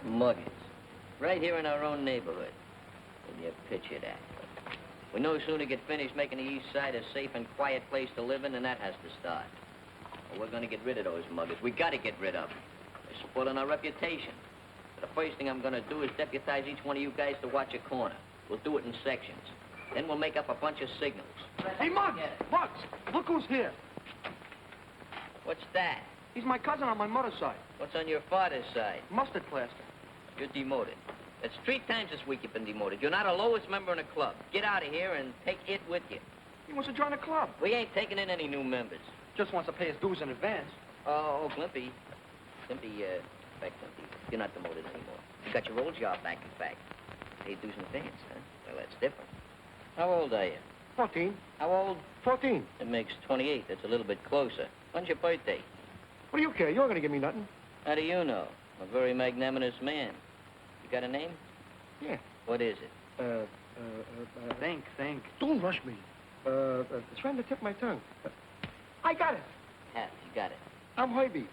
Muggers. Right here in our own neighborhood. Can you picture that? We no sooner get finished making the east side a safe and quiet place to live in, and that has to start. Well, we're gonna get rid of those muggers. We gotta get rid of them. They're spoiling our reputation. So the first thing I'm gonna do is deputize each one of you guys to watch a corner. We'll do it in sections. Then we'll make up a bunch of signals. Hey, Muggs! Muggs! Look who's here. What's that? He's my cousin on my mother's side. What's on your father's side? Mustard plaster. You're demoted. It's 3 times this week you've been demoted. You're not a lowest member in the club. Get out of here and take it with you. He wants to join the club. We ain't taking in any new members. Just wants to pay his dues in advance. Oh, Glimpy. Back Glimpy. You're not demoted anymore. You got your old job back, in fact. Pay dues in advance, huh? Well, that's different. How old are you? 14. How old? 14. It makes 28. That's a little bit closer. When's your birthday? What do you care? You're going to give me nothing. How do you know? I'm a very magnanimous man. You got a name? Yeah. What is it? Think. Don't rush me. It's trying to tip my tongue. I got it. Half, you got it. I'm Herbie.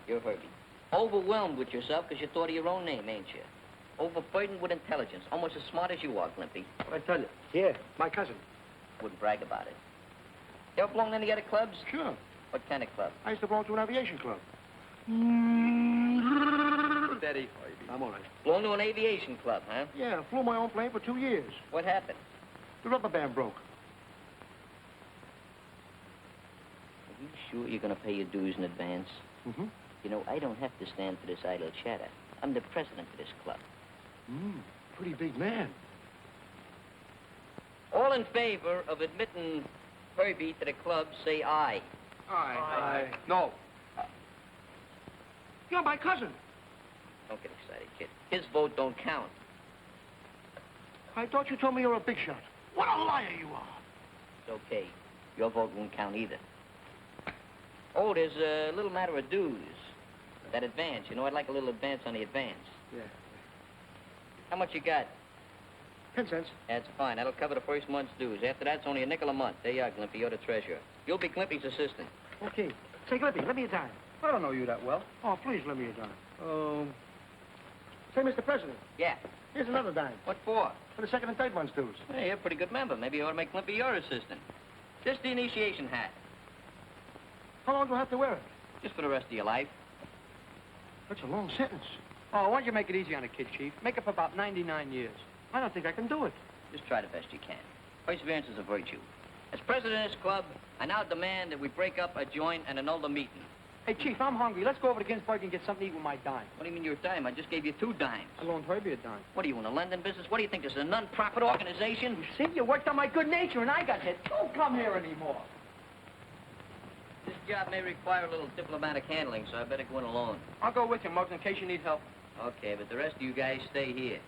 You're Herbie. Overwhelmed with yourself because you thought of your own name, ain't you? Overburdened with intelligence, almost as smart as you are, Glimpy. What'd I tell you? Yeah, my cousin. Wouldn't brag about it. You ever belong to any other clubs? Sure. What kind of club? I used to belong to an aviation club. Steady, Herbie. I'm all right. Belong to an aviation club, huh? Yeah, flew my own plane for 2 years. What happened? The rubber band broke. Are you sure you're going to pay your dues in advance? Mm-hmm. You know, I don't have to stand for this idle chatter. I'm the president of this club. Pretty big man. All in favor of admitting Herbie to the club, say aye. Aye. No. You're my cousin. Don't get excited, kid. His vote don't count. I thought you told me you're a big shot. What a liar you are. It's okay. Your vote won't count either. Oh, there's a little matter of dues. That advance. You know, I'd like a little advance on the advance. Yeah. How much you got? 10 cents. That's fine. That'll cover the first month's dues. After that, it's only a nickel a month. There you are, Glimpy. You're the treasurer. You'll be Glimpy's assistant. Okay. Say, Glimpy, let me a dime. I don't know you that well. Oh, please let me a dime. Say, Mr. President. Yeah. Here's another dime. What for? For the second and third month's dues. Hey, you're a pretty good member. Maybe you ought to make Glimpy your assistant. Just the initiation hat. How long do I have to wear it? Just for the rest of your life. That's a long sentence. Oh, why don't you make it easy on the kid, Chief? Make it for about 99 years. I don't think I can do it. Just try the best you can. Perseverance is a virtue. As president of this club, I now demand that we break up, adjourn, and annul the meeting. Hey, Chief, I'm hungry. Let's go over to Ginsburg and get something to eat with my dime. What do you mean your dime? I just gave you 2 dimes. I loaned Herbie a dime. What are you, in the London business? What do you think, this is a non-profit organization? You see, you worked on my good nature, and I got hit. Don't come here anymore. This job may require a little diplomatic handling, so I better go in alone. I'll go with you, Muggs, in case you need help. Okay, but the rest of you guys stay here.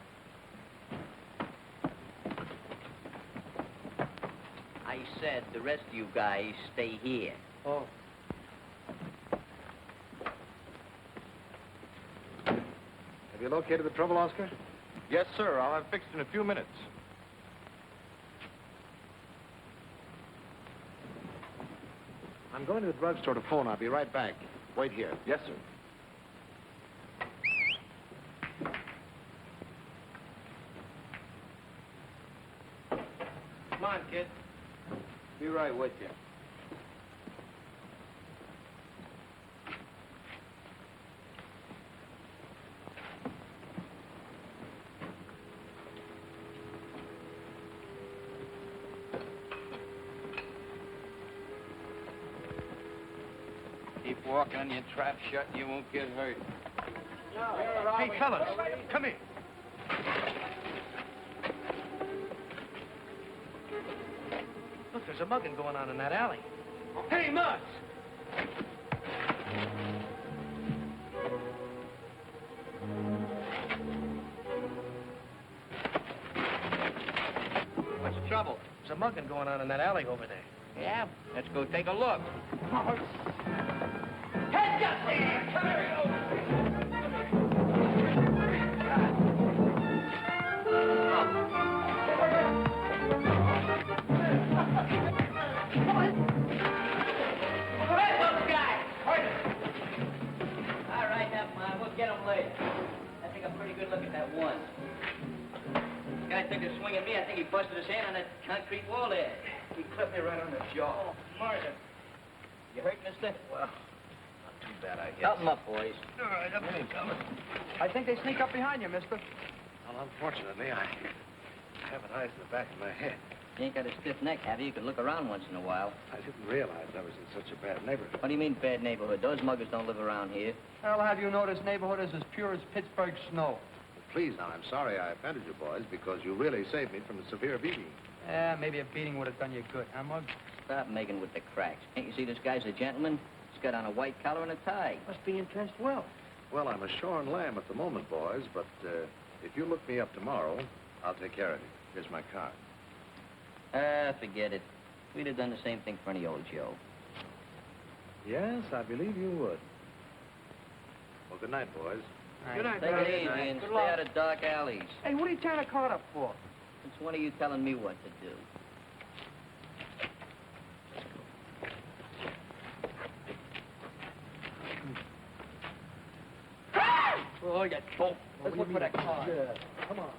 I said the rest of you guys stay here. Oh. Have you located the trouble, Oscar? Yes, sir. I'll have fixed in a few minutes. I'm going to the drugstore to phone. I'll be right back. Wait here. Yes, sir. Come on, kid. Be right with you. Keep walking on your trap shut and you won't get hurt. Hey, fellas, come here. Look, there's a mugging going on in that alley. Hey, Muggs! What's the trouble? There's a mugging going on in that alley over there. Yeah? Let's go take a look. Heads up, lady! Come here! Hey, little guy! him later. I think a pretty good look at that one. This guy took a swing at me. I think he busted his hand on that concrete wall there. He clipped me right on the jaw. Oh, murder. You hurt, mister? Well, not too bad, I guess. Help him up, boys. All right, up me, fella. I think they sneak up behind you, mister. Well, unfortunately, I haven't eyes in the back of my head. You ain't got a stiff neck, have you? You could look around once in a while. I didn't realize I was in such a bad neighborhood. What do you mean, bad neighborhood? Those muggers don't live around here. I'll have you know this neighborhood is as pure as Pittsburgh snow. Please, now, I'm sorry I offended you boys because you really saved me from a severe beating. Maybe a beating would have done you good, huh, Mug? Stop making with the cracks. Can't you see this guy's a gentleman? He's got on a white collar and a tie. Must be entrenched well. Well, I'm a shorn lamb at the moment, boys, but if you look me up tomorrow, I'll take care of you. Here's my card. Forget it. We'd have done the same thing for any old Joe. Yes, I believe you would. Well, good night, boys. Good night, Take it buddy. easy and Good stay luck. out of dark alleys. Hey, what are you tying a card up for? It's one of you telling me what to do. Oh, you dope. Let's look for that card. Yeah, come on.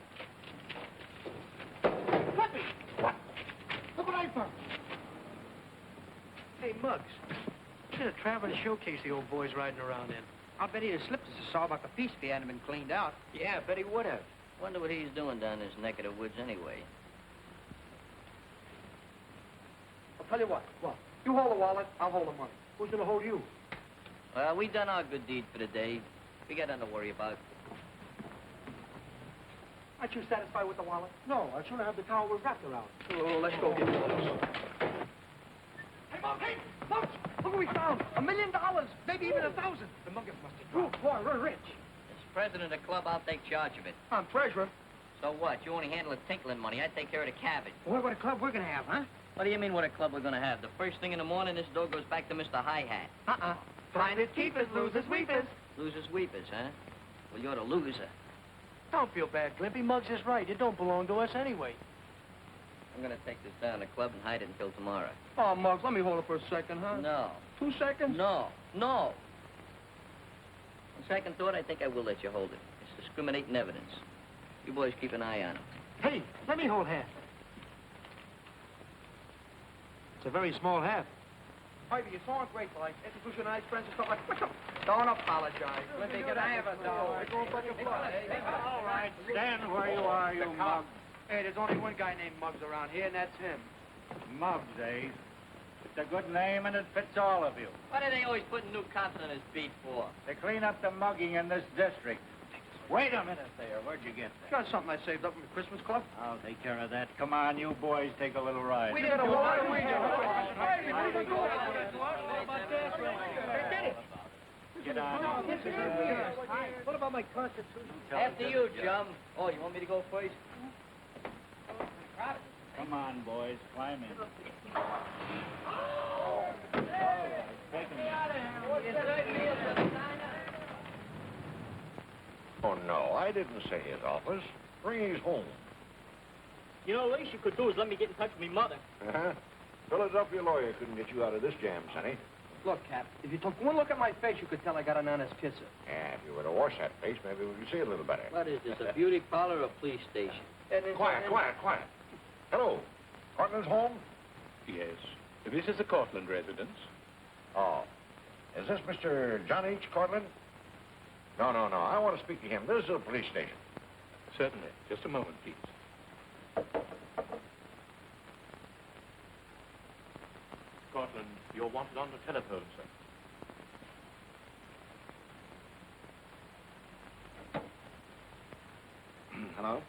Let me. What? Look what I found. Hey, Muggs. Look at a traveling showcase the old boy's riding around in. I'll bet he'd have slipped us a saw about the piece if he hadn't been cleaned out. Yeah, I bet he would have. Wonder what he's doing down this neck of the woods anyway. I'll tell you what. What? You hold the wallet, I'll hold the money. Who's gonna hold you? Well, we done our good deed for the day. We got nothing to worry about. Aren't you satisfied with the wallet? No, I'd sooner have the towel we're wrapped around. Oh, let's go get it. Hey, Mug, hey! Mug! Look what we found! $1 million! Maybe even 1,000! The muggers must have dropped. Boy, we're rich. As president of the club, I'll take charge of it. I'm treasurer. So what? You only handle the tinkling money. I take care of the cabbage. What about a club we're gonna have, huh? What do you mean what a club we're gonna have? The first thing in the morning, this dough goes back to Mr. High Hat. Uh-uh. Find it, keepers, losers, weepers. Losers, weepers, huh? Well, you're the loser. Don't feel bad, Glimpy. Muggs is right. It don't belong to us anyway. I'm gonna take this down to the club and hide it until tomorrow. Oh, Muggs, let me hold it for a second, huh? No. 2 seconds? No. No. On second thought, I think I will let you hold it. It's discriminating evidence. You boys keep an eye on it. Hey, let me hold half. It's a very small half. Ivy, you're so ungrateful. I introduce you to nice friends and stuff like that. Don't apologize. Glimpy, can I have a dough? All right, stand where you are, you Muggs. Hey, there's only one guy named Muggs around here, and that's him. Muggs, eh? It's a good name and it fits all of you. What are they always putting new cops on his beat for? To clean up the mugging in this district. Wait a minute there. Where'd you get that? Got something I saved up from the Christmas club. I'll take care of that. Come on, you boys, take a little ride. We didn't do it. We did Get on. What about my constitution? After you, chum. Oh, you want me to go first? Come on, boys, climb in. Oh, no, I didn't say his office. Bring his home. You know, the least you could do is let me get in touch with me mother. Uh-huh. Philadelphia lawyer couldn't get you out of this jam, Sonny. Look, Cap, if you took one look at my face, you could tell I got an honest kisser. Yeah, if you were to wash that face, maybe we could see a little better. What is this, a beauty parlor or a police station? Quiet. Hello. Cortland's home? Yes. This is a Cortland residence. Oh. Is this Mr. John H. Cortland? No. I want to speak to him. This is a police station. Certainly. Just a moment, please. Cortland, you're wanted on the telephone, sir. Hello?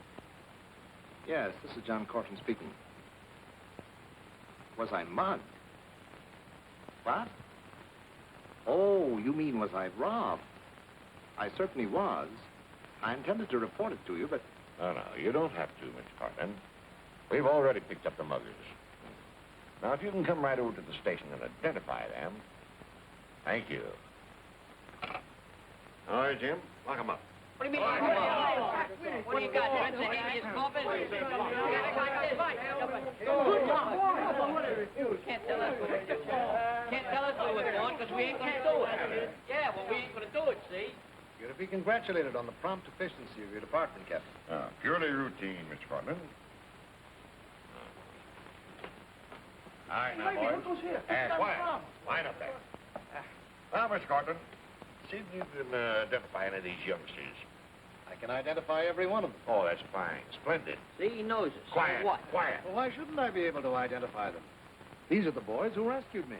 Yes, this is John Cortland speaking. Was I mugged? What? Oh, you mean was I robbed? I certainly was. I intended to report it to you, but... No, you don't have to, Mr. Cortland. We've already picked up the muggers. Now, if you can come right over to the station and identify them. Thank you. All right, Jim. Lock them up. What do you mean? What do you got, Huntz? A habeas corpus? Can't tell us what we're doing. Can't tell us what we're doing because we ain't going to do it. Yeah, well, we ain't going to do it, see? You're to be congratulated on the prompt efficiency of your department, Captain. Purely routine, Mr. Cortland. All right, now, boys. Look who's here. Quiet. Line up there. Now, Mr. Cortland, see if you can identify any of these youngsters. I can identify every one of them. Oh, that's fine. Splendid. See, he knows us. Quiet. So what? Quiet. Well, why shouldn't I be able to identify them? These are the boys who rescued me.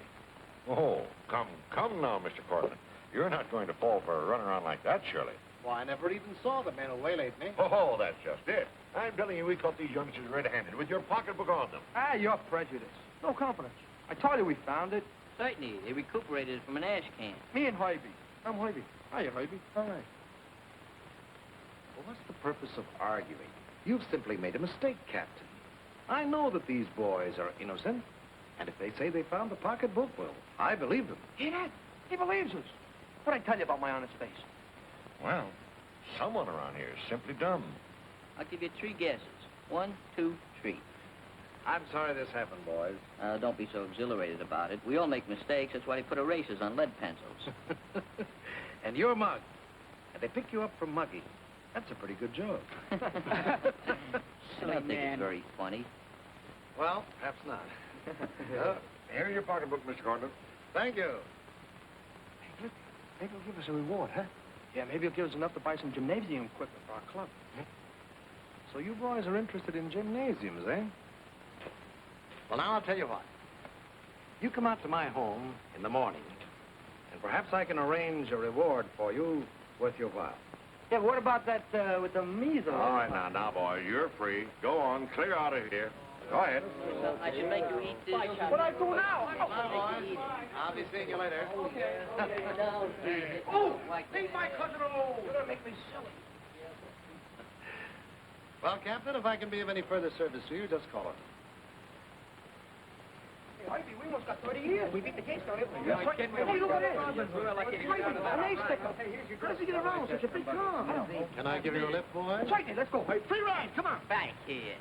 Oh, come now, Mr. Cortland. You're not going to fall for a runaround like that, surely. Well, I never even saw the men who waylaid me. Oh, that's just it. I'm telling you, we caught these youngsters red-handed with your pocketbook on them. Ah, you're prejudiced. No confidence. I told you we found it. Certainly. They recuperated it from an ash can. Me and Herbie. I'm Herbie. Hiya, Herbie. All right. Well, what's the purpose of arguing? You've simply made a mistake, Captain. I know that these boys are innocent. And if they say they found the pocketbook, well, I believe them. Hear that? He believes us. What'd I tell you about my honest face? Well, someone around here is simply dumb. I'll give you 3 guesses. 1, 2, 3. I'm sorry this happened, boys. Don't be so exhilarated about it. We all make mistakes. That's why they put erasers on lead pencils. And you're mugged. And they pick you up for mugging. That's a pretty good joke. I don't think it's very funny. Well, perhaps not. Here's your pocketbook, Mr. Cortland. Thank you. Hey, look. Maybe he'll give us a reward, huh? Yeah, maybe he'll give us enough to buy some gymnasium equipment for our club. So you boys are interested in gymnasiums, eh? Well, now I'll tell you what. You come out to my home in the morning, and perhaps I can arrange a reward for you worth your while. Yeah, but what about that with the measles? All right, now, boys, you're free. Go on, clear out of here. Go ahead. I should make you eat this. What I do now? I'll be seeing you later. Oh, leave my cousin alone. You're gonna make me silly. Well, Captain, if I can be of any further service to you, just call it. Hey, Herbie, we almost got 30 years. We beat the case, don't we? Yes. Hey, look at this. An ace sticker. How does he get around with such a big car? Can I give you a lift, boy? Certainly, let's go. Free ride, come on. Back here.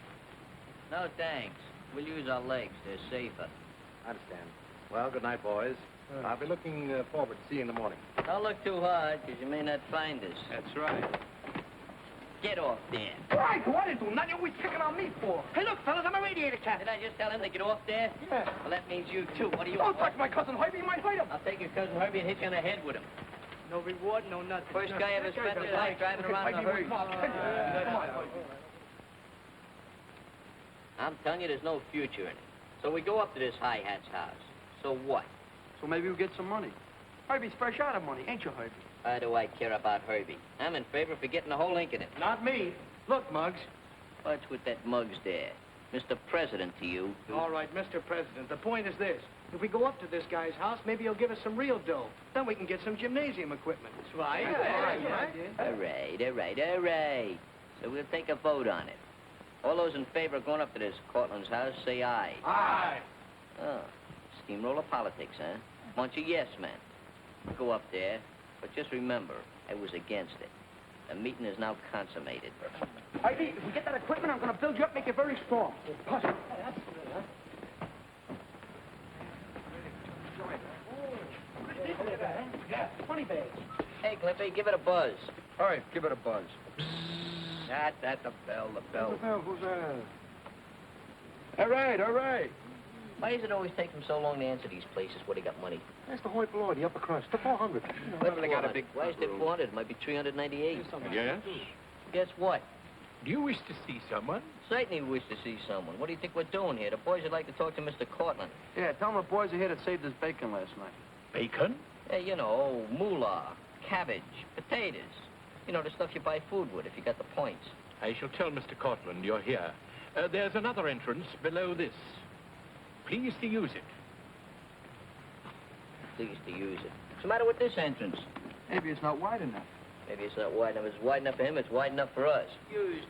No, thanks. We'll use our legs. They're safer. I understand. Well, good night, boys. I'll be looking forward to seeing you in the morning. Don't look too hard, because you may not find us. That's right. Get off there. Right, what did you do? Nothing always picking on me for. Hey, look, fellas, I'm a radiator Did captain. I just tell him to get off there? Yeah. Well, that means you, too. What do you Don't want? touch my cousin Herbie, you might hurt him. I'll take your cousin Herbie and hit you on the head with him. No reward, no nothing. First guy ever spent his life driving around in a hurry. Come on. I'm telling you, there's no future in it. So we go up to this high hat's house. So what? So maybe we'll get some money. Herbie's fresh out of money, ain't you, Herbie? Why do I care about Herbie? I'm in favor for getting the whole ink in it. Not me. Look, Muggs. What's with that mugs there? Mr. President to you. All right, Mr. President, the point is this. If we go up to this guy's house, maybe he'll give us some real dough. Then we can get some gymnasium equipment. That's right. All right. So we'll take a vote on it. All those in favor of going up to this Cortland's house, say aye. Aye. Oh, steamroller politics, huh? Bunch of yes men. Go up there, but just remember, I was against it. The meeting is now consummated. Herbie, if we get that equipment, I'm going to build you up, make you very strong. Hush. Yeah, 20 bags. Hey, Clippy, give it a buzz. All right, give it a buzz. That's the bell. Who's that? All right. Why does it always take them so long to answer these places where they got money? That's the hoi polloi, the upper crust, the 400. What's they got a big... Why is it 400? It might be 398. Yes? Guess what? Do you wish to see someone? Certainly we wish to see someone. What do you think we're doing here? The boys would like to talk to Mr. Cortland. Yeah, tell him the boys are here that saved us bacon last night. Bacon? Hey, you know, moolah, cabbage, potatoes. You know, the stuff you buy food with if you got the points. I shall tell Mr. Cortland you're here. There's another entrance below this. Please to use it. Pleased to use it. What's the matter with this entrance? Maybe it's not wide enough. Maybe it's not wide enough. It's wide enough for him. It's wide enough for us. Used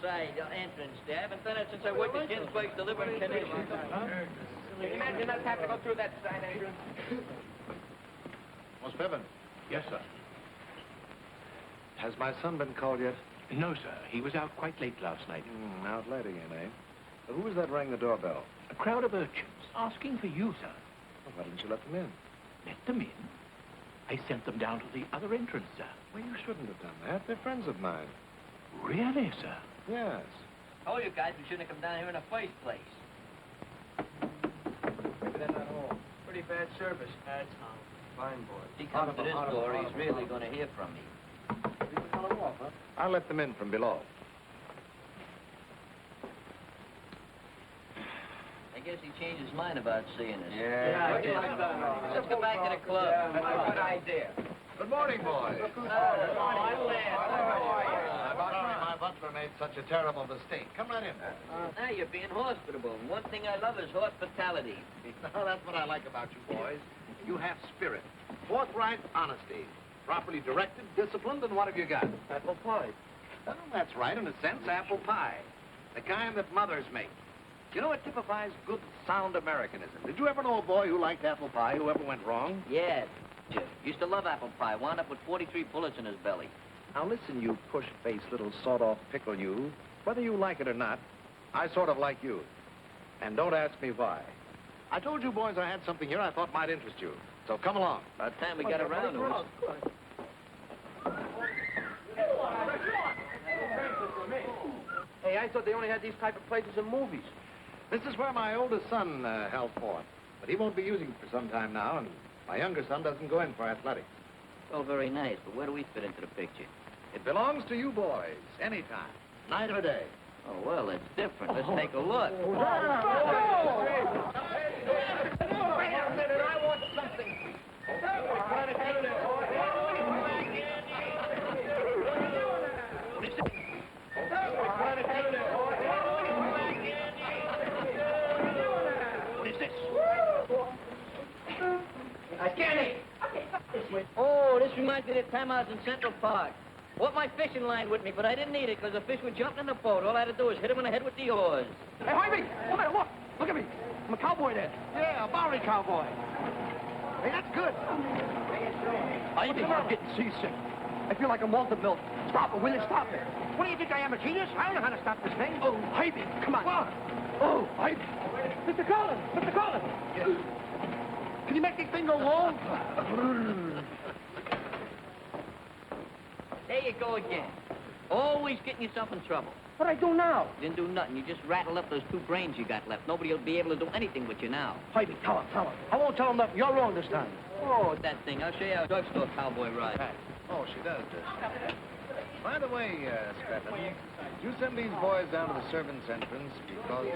side entrance there. I haven't done it since I worked at Ginsburg's Delivery Connection. Imagine us having to go through that side entrance. Miss Pippin, Yes, sir. has my son been called yet? No, sir. He was out quite late last night. Out late again, eh? Who was that rang the doorbell? A crowd of urchins asking for you, sir. Well, why didn't you let them in? Let them in. I sent them down to the other entrance, sir. Well, you shouldn't have done that. They're friends of mine. Really, sir? Yes. Told you guys we shouldn't have come down here in the first place. Maybe they're not home. Pretty bad service. That's how. Fine boy. If he comes to this door, he's really going to hear from me. I'll let them in from below. I guess he changed his mind about seeing us. Yeah, I did. Let's go back to the club. That's a good idea. Good morning, boys. My butler made such a terrible mistake. Come right in. Now you're being hospitable. And one thing I love is hospitality. Well, that's what I like about you boys. You have spirit, forthright honesty, properly directed, disciplined, and what have you got? Apple pie. Well, that's right, in a sense, apple pie. The kind that mothers make. You know, it typifies good, sound Americanism. Did you ever know a boy who liked apple pie, who ever went wrong? Yeah, used to love apple pie. Wound up with 43 bullets in his belly. Now, listen, you push-faced little sawed-off pickle, you. Whether you like it or not, I sort of like you. And don't ask me why. I told you boys I had something here I thought might interest you. So come along. By the time we got around to it. Hey, I thought they only had these type of places in movies. This is where my oldest son held forth. But he won't be using it for some time now, and my younger son doesn't go in for athletics. Well, very nice, but where do we fit into the picture? It belongs to you boys, anytime, night or day. Oh, well, it's different. Let's take a look. Wait a minute, I want something. What is this? I can't. Oh, this reminds me of the time I was in Central Park. Brought my fishing line with me, but I didn't need it because the fish were jumping in the boat. All I had to do was hit him in the head with the oars. Hey, Harvey, come here, look. Look at me. I'm a cowboy then. Yeah, a Bowery cowboy. Hey, that's good. I think I'm getting seasick. I feel like I'm Walter Mill. Stop it, will you? Stop it. What do you think I am, a genius? I don't know how to stop this thing. Oh, Harvey, come on. What? Oh, Harvey. Mr. Collins, Mr. Collins. Yes. Can you make this thing go long? There you go again. Always getting yourself in trouble. What do I do now? You didn't do nothing. You just rattled up those 2 brains you got left. Nobody will be able to do anything with you now. Harvey, tell him. I won't tell him nothing. You're wrong this time. Oh, that thing. I'll show you how a drugstore cowboy rides. Oh, she does. By the way, Stephen, you send these boys down to the servants' entrance because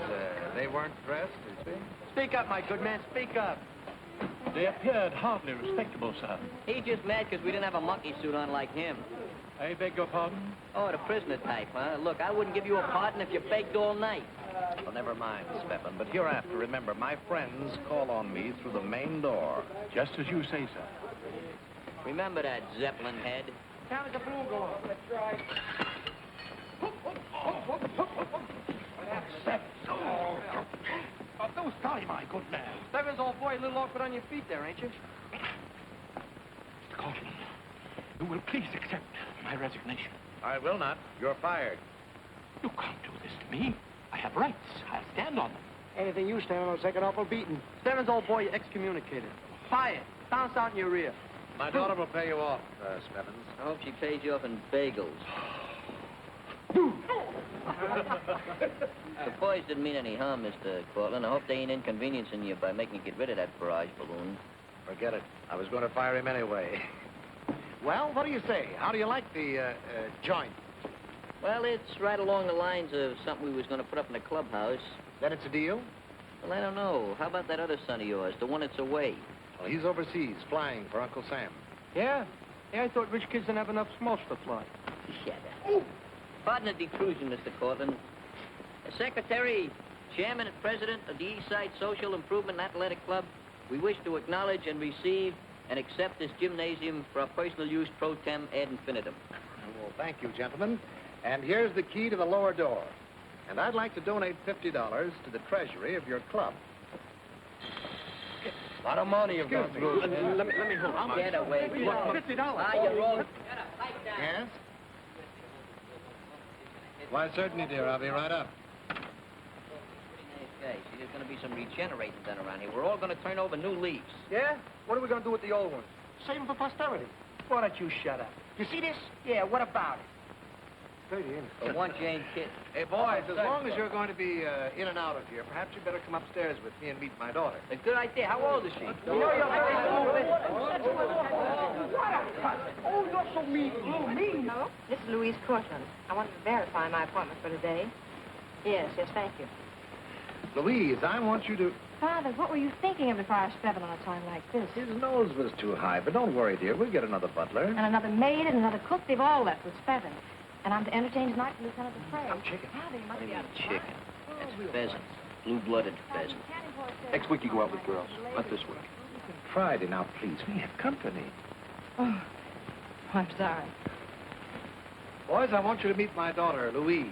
they weren't dressed, you see? Speak up, my good man. Speak up. They appeared hardly respectable, sir. He's just mad because we didn't have a monkey suit on like him. I beg your pardon? Oh, the prisoner type, huh? Look, I wouldn't give you a pardon if you begged all night. Well, never mind, Stephen, but hereafter, remember, my friends call on me through the main door. Just as you say, sir. Remember that Zeppelin head? How does the broom go on? Let's try. Don't sorry, my good man. Stebbins, old boy, a little awkward on your feet there, ain't you? Mr. Cortland, you will please accept my resignation. I will not. You're fired. You can't do this to me. I have rights. I'll stand on them. Anything you stand on will take an awful beating. Stebbins, old boy, you're excommunicated. Fired. Bounce out in your rear. My daughter will pay you off, Stebbins. I hope she pays you off in bagels. The boys didn't mean any harm, Mr. Cortland. I hope they ain't inconveniencing you by making you get rid of that barrage balloon. Forget it. I was going to fire him anyway. Well, what do you say? How do you like the joint? Well, it's right along the lines of something we was going to put up in the clubhouse. Then it's a deal? Well, I don't know. How about that other son of yours, the one that's away? Well, he's overseas, flying for Uncle Sam. Yeah? Yeah, I thought rich kids didn't have enough smokes to fly. Shut up. Pardon the intrusion, Mr. Cortland. Secretary, Chairman and President of the East Side Social Improvement and Athletic Club, we wish to acknowledge and receive and accept this gymnasium for our personal use pro tem ad infinitum. Well, thank you, gentlemen. And here's the key to the lower door. And I'd like to donate $50 to the treasury of your club. A lot of money you've gone through. Let me hold I'll get away. $50. Ah, you're wrong. Yes? Why, certainly, dear. I'll be right up. Nice guy. See, there's going to be some regenerating done around here. We're all going to turn over new leaves. Yeah? What are we going to do with the old ones? Save them for posterity. Why don't you shut up? You see this? Yeah, what about it? Dirty, ain't it? But once you ain't kidding. Hey, boys, as long as you're going to be in and out of here, perhaps you better come upstairs with me and meet my daughter. A good idea. How old is she? Oh, you're so mean. Oh, mean. Hello? This is Louise Cortland. I wanted to verify my appointment for today. Yes, thank you. Louise, I want you to... Father, what were you thinking of before I started on a time like this? His nose was too high, but don't worry, dear. We'll get another butler. And another maid and another cook, they've all left with Spevin. And I'm to entertain tonight for Lieutenant Dufresne. I'm chicken. Father, you must What do be you out mean of chicken? line. That's pheasant. Blue-blooded pheasant. Next week you go out with girls. Not this week. Friday, now, please. We have company. Oh, I'm sorry. Boys, I want you to meet my daughter, Louise.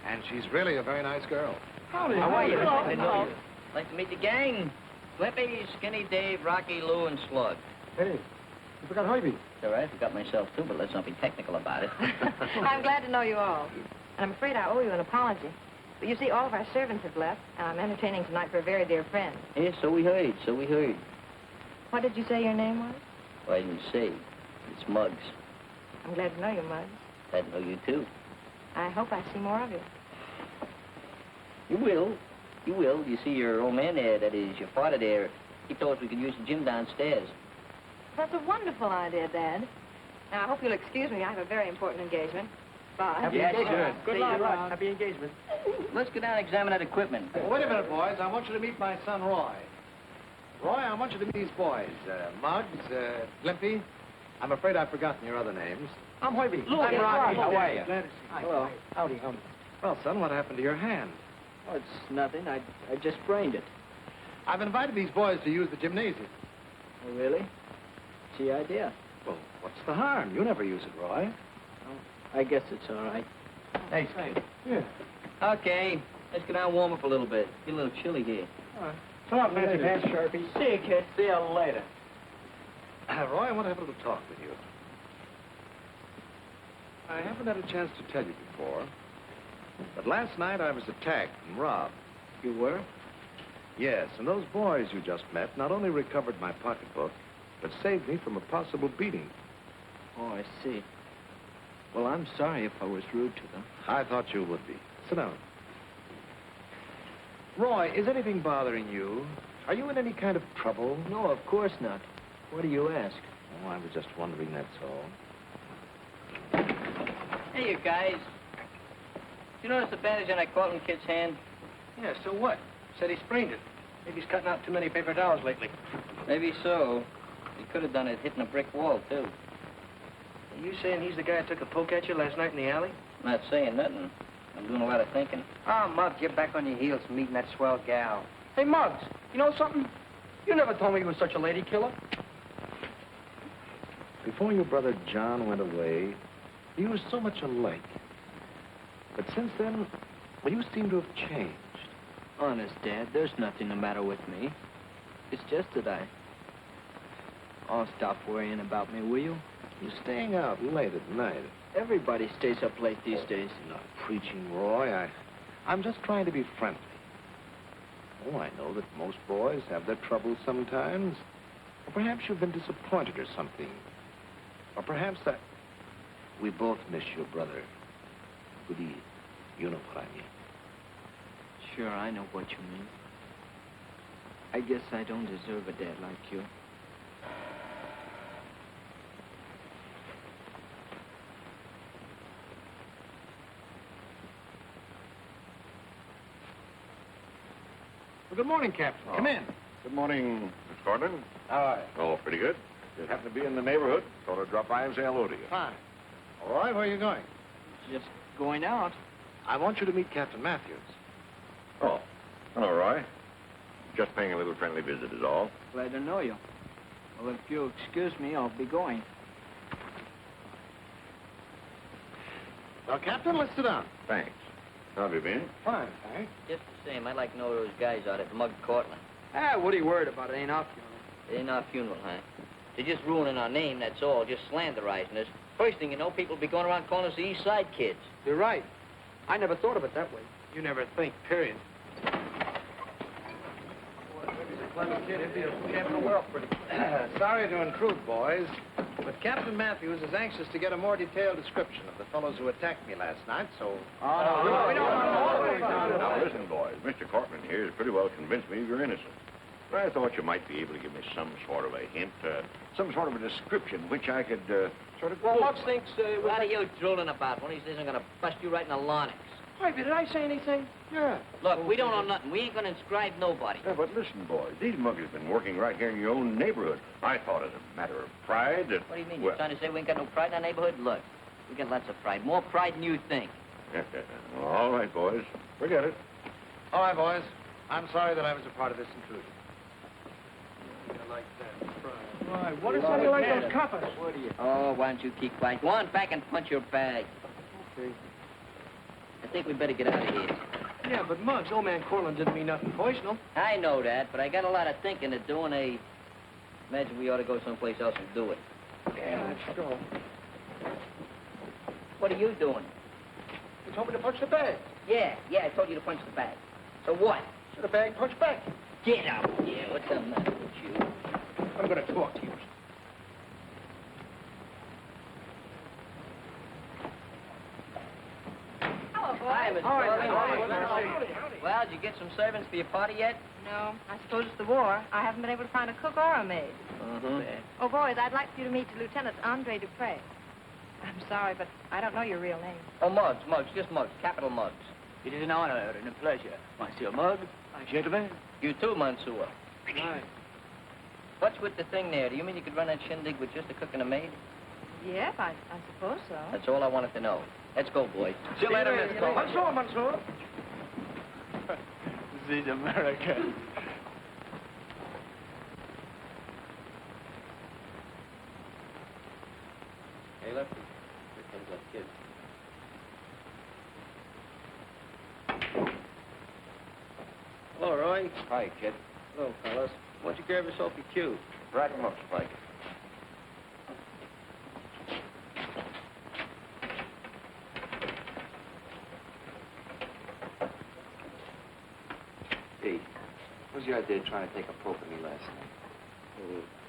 And she's really a very nice girl. How are you? Nice to know you. Like to meet the gang. Flippy, Skinny Dave, Rocky, Lou, and Slug. Hey, you forgot Hobie. All right, I forgot myself, too, but let's not be technical about it. I'm glad to know you all. And I'm afraid I owe you an apology. But you see, all of our servants have left, and I'm entertaining tonight for a very dear friend. Yeah, so we heard, What did you say your name was? Well, I didn't say. It's Muggs. I'm glad to know you, Muggs. Glad to know you, too. I hope I see more of you. You will. You will. You see, your old man there, that is, your father there, he told us we could use the gym downstairs. That's a wonderful idea, Dad. Now, I hope you'll excuse me. I have a very important engagement. Bye. Happy engagement. Good luck. Happy engagement. Let's go down and examine that equipment. Well, wait a minute, boys. I want you to meet my son, Roy. Roy, I want you to meet these boys. Muggs, Limpy. I'm afraid I've forgotten your other names. I'm Hobie. Lou, I'm Rocky. How are you? Glad to see you. Hello. Howdy. Well, son, what happened to your hand? Oh, it's nothing. I just sprained it. I've invited these boys to use the gymnasium. Oh, really? It's the idea. Well, what's the harm? You never use it, Roy. Oh, I guess it's all right. Thanks, kid. Yeah. Okay, let's go down and warm up a little bit. Get a little chilly here. All right. So long, Fancy Pants, Sharpie. See you, kid. See you later. Roy, I want to have a little talk with you. I haven't had a chance to tell you before, but last night I was attacked and robbed. You were? Yes, and those boys you just met not only recovered my pocketbook, but saved me from a possible beating. Oh, I see. Well, I'm sorry if I was rude to them. I thought you would be. Sit down. Roy, is anything bothering you? Are you in any kind of trouble? No, of course not. What do you ask? Oh, I was just wondering, that's all. Hey, you guys. You notice the bandage on that Cortland kid's hand? Yeah, so what? Said he sprained it. Maybe he's cutting out too many paper towels lately. Maybe so. He could have done it hitting a brick wall, too. Are you saying he's the guy who took a poke at you last night in the alley? I'm not saying nothing. I'm doing a lot of thinking. Oh, Muggs, you're back on your heels from meeting that swell gal. Hey, Muggs, you know something? You never told me you were such a lady killer. Before your brother John went away, you were so much alike. But since then, well, you seem to have changed. Honest, Dad, there's nothing the matter with me. It's just that Oh, stop worrying about me, will you? You're staying out late at night. Everybody stays up late these days. Not preaching, Roy. I'm just trying to be friendly. Oh, I know that most boys have their troubles sometimes. Or perhaps you've been disappointed or something. Or perhaps that we both miss your brother. Goody, you know what I mean. Sure, I know what you mean. I guess I don't deserve a dad like you. Well, good morning, Captain. Come in. Good morning, Mr. Cortland. All right. Oh, pretty good. Just happen to be in the neighborhood. Thought I'd drop by and say hello to you. Fine. All right, where are you going? Just going out. I want you to meet Captain Matthews. Oh, hello, Roy. Just paying a little friendly visit is all. Glad to know you. Well, if you'll excuse me, I'll be going. Well, Captain, let's sit down. Thanks. How have you been? Fine, thanks. Just the same, I'd like to know those guys out at Mug Cortland. Ah, what are you worried about? It ain't our funeral. It ain't our funeral, huh? They're just ruining our name, that's all. Just slanderizing us. First thing you know, people will be going around calling us the East Side kids. You're right. I never thought of it that way. You never think, period. clever kid. He'd be a champ in the world pretty Sorry to intrude, boys, but Captain Matthews is anxious to get a more detailed description of the fellows who attacked me last night, so... Now, listen, boys. Mr. Cortland here has pretty well convinced me you're innocent. But I thought you might be able to give me some sort of a hint, some sort of a description which I could, sort of... Well, Muggs thinks... what are you drooling about? One of these days I'm going to bust you right in the larynx. Ivy, did I say anything? Yeah. Look, we don't know nothing. We ain't going to inscribe nobody. Yeah, but listen, boys. These muggers have been working right here in your own neighborhood. I thought as a matter of pride that... What do you mean? Well, You're trying to say we ain't got no pride in our neighborhood? Look, we got lots of pride. More pride than you think. Well, all right, boys. Forget it. All right, boys. I'm sorry that I was a part of this intrusion. Why, what is something like those coppers? Oh, why don't you keep quiet? Go on back and punch your bag. Okay. I think we better get out of here. Yeah, but Muggs, old man Cortland didn't mean nothing poisonal. I know that, but I got a lot of thinking to do, and I imagine we ought to go someplace else and do it. Yeah, let's go. What are you doing? You told me to punch the bag. Yeah, I told you to punch the bag. So what? So the bag punched back. Get out here. What's the matter with you? I'm going to talk to you. Hello, boy. Hi, Miss Howdy. Well, did you get some servants for your party yet? No, I suppose it's the war. I haven't been able to find a cook or a maid. Oh, boys, I'd like you to meet Lieutenant Andre Dupre. I'm sorry, but I don't know your real name. Oh, Muggs, just Muggs, capital Muggs. It is an honor and a pleasure. Monsieur Muggs, gentlemen. You too, Mansour. Hi. What's with the thing there? Do you mean you could run that shindig with just a cook and a maid? Yes, I suppose so. That's all I wanted to know. Let's go, boys. See you later, Miss Cole. Mansour. This is America. Hey, Lefty. Here comes that kid. Hello, Roy. Hi, kid. Hello, fellas. Why don't you grab yourself a cue? Right him up, Spike. Hey, what was your idea of trying to take a poke at me last night?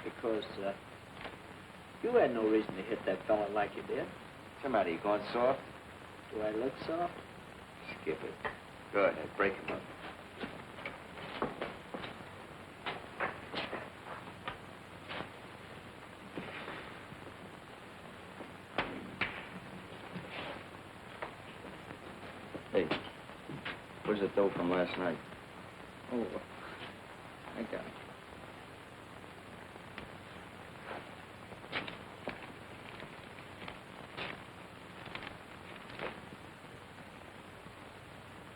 Because, you had no reason to hit that fella like you did. What's the matter? You going soft? Do I look soft? Skip it. Go ahead. Break him up. Hey, where's the dough from last night? Oh, I got it.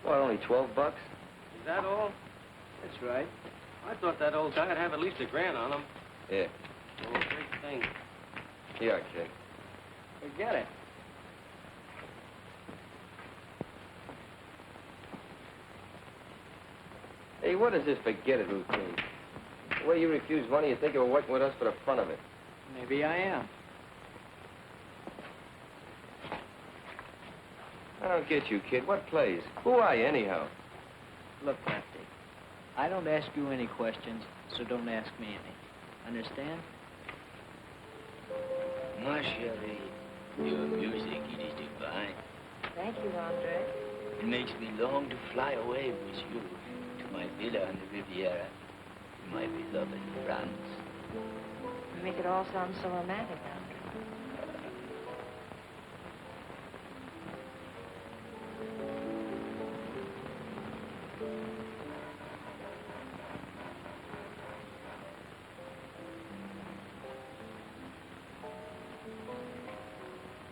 What, only $12? Is that all? That's right. I thought that old guy'd have at least $1,000 on him. Yeah. Oh, big thing. Here, kid. Forget it. Hey, what is this forget it routine? The way you refuse money, you think you were working with us for the fun of it. Maybe I am. I don't get you, kid. What plays? Who are you, anyhow? Look, Lefty, I don't ask you any questions, so don't ask me any. Understand? Ma chérie, your music, it is divine. Thank you, Andre. It makes me long to fly away with you to my villa on the Riviera, to my beloved France. You make it all sound so romantic, Andre.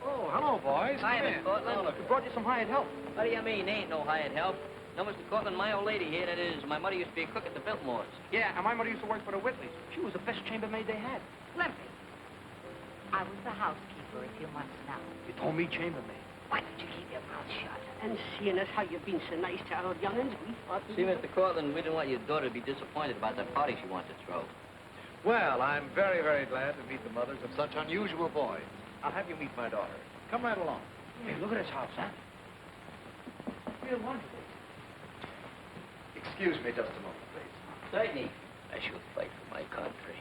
Oh, hello, boys. Hi, Come Miss in. Cortland. Oh, look, we brought you some hired help. What do you mean? Ain't no hired help. No, Mr. Cortland, my old lady here, that is, my mother used to be a cook at the Biltmores. Yeah, and my mother used to work for the Whitleys. She was the best chambermaid they had. Lefty, I was the housekeeper a few months now. You told me chambermaid. Why don't you keep your mouth shut? And seeing as how you've been so nice to our young'uns, we thought... See, Mr. Cortland, we didn't want your daughter to be disappointed about that party she wants to throw. Well, I'm very, very glad to meet the mothers of such unusual boys. I'll have you meet my daughter. Come right along. Hey, look at this house, huh? Real wonderful. Excuse me just a moment, please. Certainly. I shall fight for my country,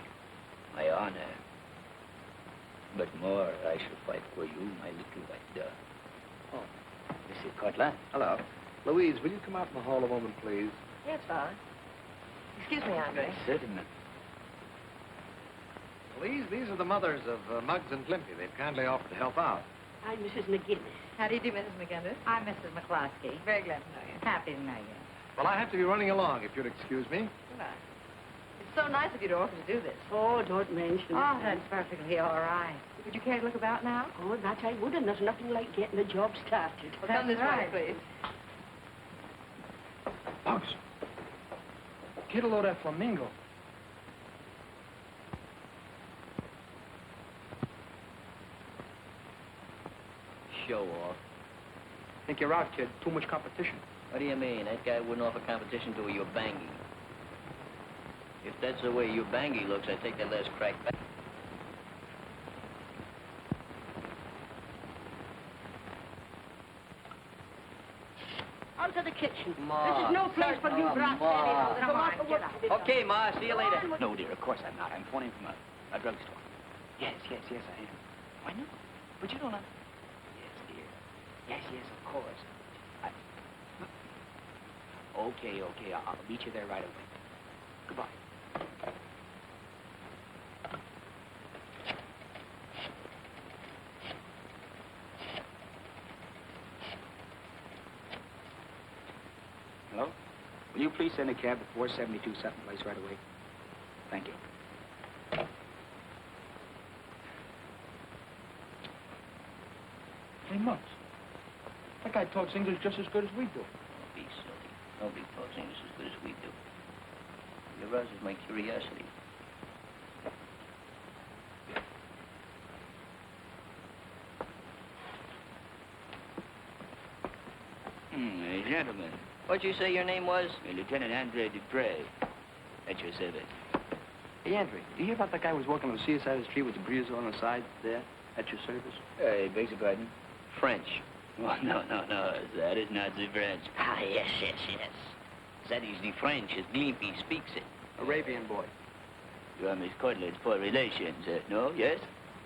my honor. But more, I shall fight for you, my little white dove. Oh, Mr. Cortland. Hello. Louise, will you come out in the hall a moment, please? Yes, Father. Excuse me, Andre. Certainly. Louise, these are the mothers of Muggs and Glimpy. They've kindly offered to help out. I'm Mrs. McGinnis. How do you do, Mrs. McGinnis? I'm Mrs. McCloskey. Very glad to know you. Happy to know you. Well, I have to be running along, if you'll excuse me. Goodbye. It's so nice of you to offer to do this. Oh, don't mention it. Oh, that's perfectly all right. Would you care to look about now? Oh, that I would, and there's nothing like getting a job started. Well, come this way, please. Bugs. Get a load of that flamingo. Show off. Think you're out, kid. Too much competition. What do you mean? That guy wouldn't offer competition to a Ubangi. If that's the way Ubangi looks, I take that last crack back. Out of the kitchen. Ma. This is no place for you brats Ma. anyhow. Come on, for get work out. to be done. Okay, Ma, see you later. No, dear, of course I'm not. I'm phoning from a drugstore. Yes, I am. Why not? But you don't know. Yes, dear. Yes, of course. Okay. I'll meet you there right away. Goodbye. Hello? Will you please send a cab to 472 Sutton Place right away? Thank you. Hey, Muggs. That guy talks English just as good as we do. Don't be silly. Nobody talks English as good as we do. It arouses my curiosity. Gentlemen. What'd you say your name was? Lieutenant Andre Dupre. At your service. Hey, Andre, you hear about that guy who was walking on the sea side of the street with the breeze on the side there? At your service? Beg your pardon? French. Oh, no. That is not the French. Ah, yes. That is the French as Glimpy speaks it. Arabian boy. You are Miss Cortland's poor relations, no? Yes?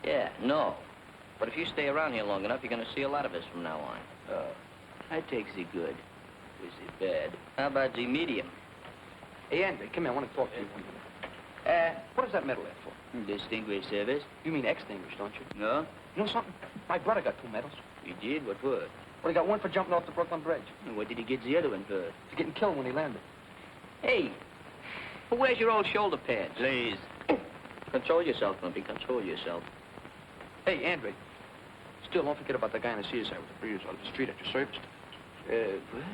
Yeah, no. But if you stay around here long enough, you're going to see a lot of us from now on. Oh, I take the good. Is it bad? How about the medium? Hey, Andre, come here. I want to talk to you. What is that medal there for? Distinguished service? You mean extinguished, don't you? No? You know something? My brother got 2 medals. You did? What for? Well, he got one for jumping off the Brooklyn Bridge. And what did he get the other one for? For getting killed when he landed. Hey, where's your old shoulder pads? Please. Control yourself, Lumpy. Control yourself. Hey, Andre. Still, don't forget about the guy on the seaside with the breeze on the street at your service. What?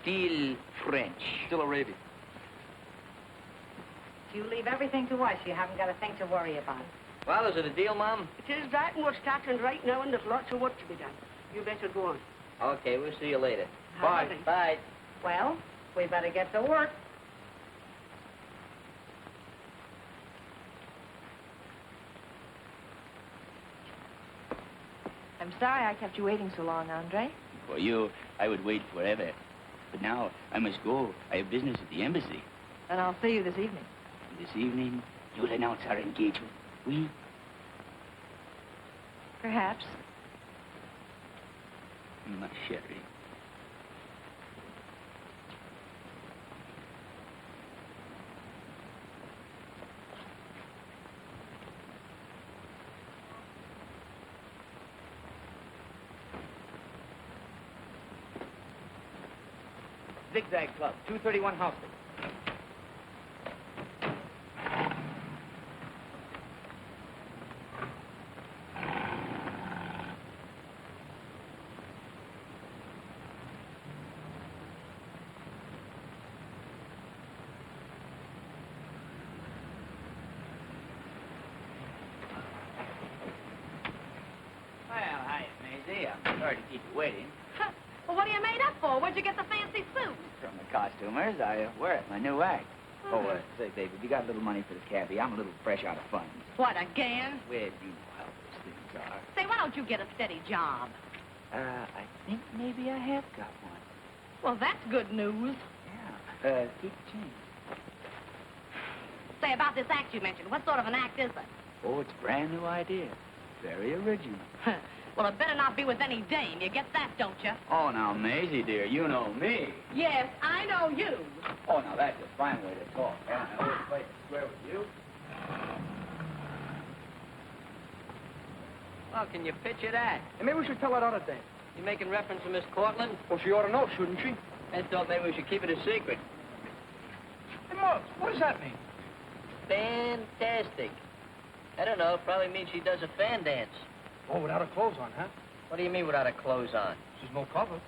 Still French. Still Arabian. You leave everything to us. You haven't got a thing to worry about. Well, is it a deal, Mom? It is that, and we're starting right now, and there's lots of work to be done. You better go on. Okay, we'll see you later. Bye. Bye. Well, we better get to work. I'm sorry I kept you waiting so long, Andre. For you, I would wait forever. But now, I must go. I have business at the embassy. And I'll see you this evening. This evening, you'll announce our engagement. We? Perhaps. Ma chérie. Zigzag Club, 231 House Street. Well, hi, Maisie. I'm sorry to keep you waiting. Well, what are you made up for? Where'd you get the fancy suit? From the costumers, I wear it, my new act. Say, baby, you got a little money for the cabbie. I'm a little fresh out of funds. What, again? Where do you know how those things are? Say, why don't you get a steady job? I think maybe I have got one. Well, that's good news. Yeah. Keep the change. say about this act you mentioned? What sort of an act is it? Oh, it's a brand new idea. Very original. Well, it better not be with any dame. You get that, don't you? Oh, now, Maisie, dear, you know me. Yes, I know you. Oh, now, that's a fine way to talk. I always play it square with you. Well, can you picture that? And maybe we should tell that other dame. You making reference to Miss Cortland? Well, she ought to know, shouldn't she? I thought maybe we should keep it a secret. Hey, Muggs, what does that mean? Fantastic. I don't know. Probably means she does a fan dance. Oh, without her clothes on, huh? What do you mean without her clothes on? She's no cover.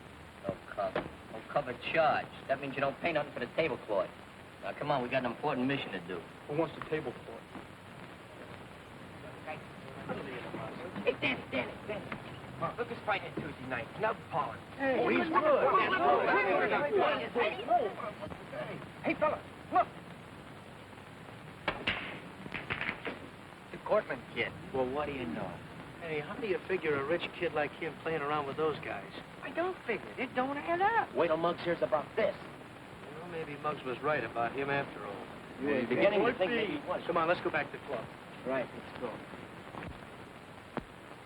No cover. No cover charge. That means you don't pay nothing for the tablecloth. Now, come on. We got an important mission to do. Who wants the tablecloth? Hey, Danny. Look who's fighting Tuesday night. Snub Pollen. Hey, he's good. Hey, fella, look. The Cortland kid. Well, what do you know? Hey, how do you figure a rich kid like him playing around with those guys? I don't figure it. Don't add up. Wait till Muggs hears about this. Well, maybe Muggs was right about him after all. You were beginning to think maybe he was. Come on, let's go back to the club. Right, let's go.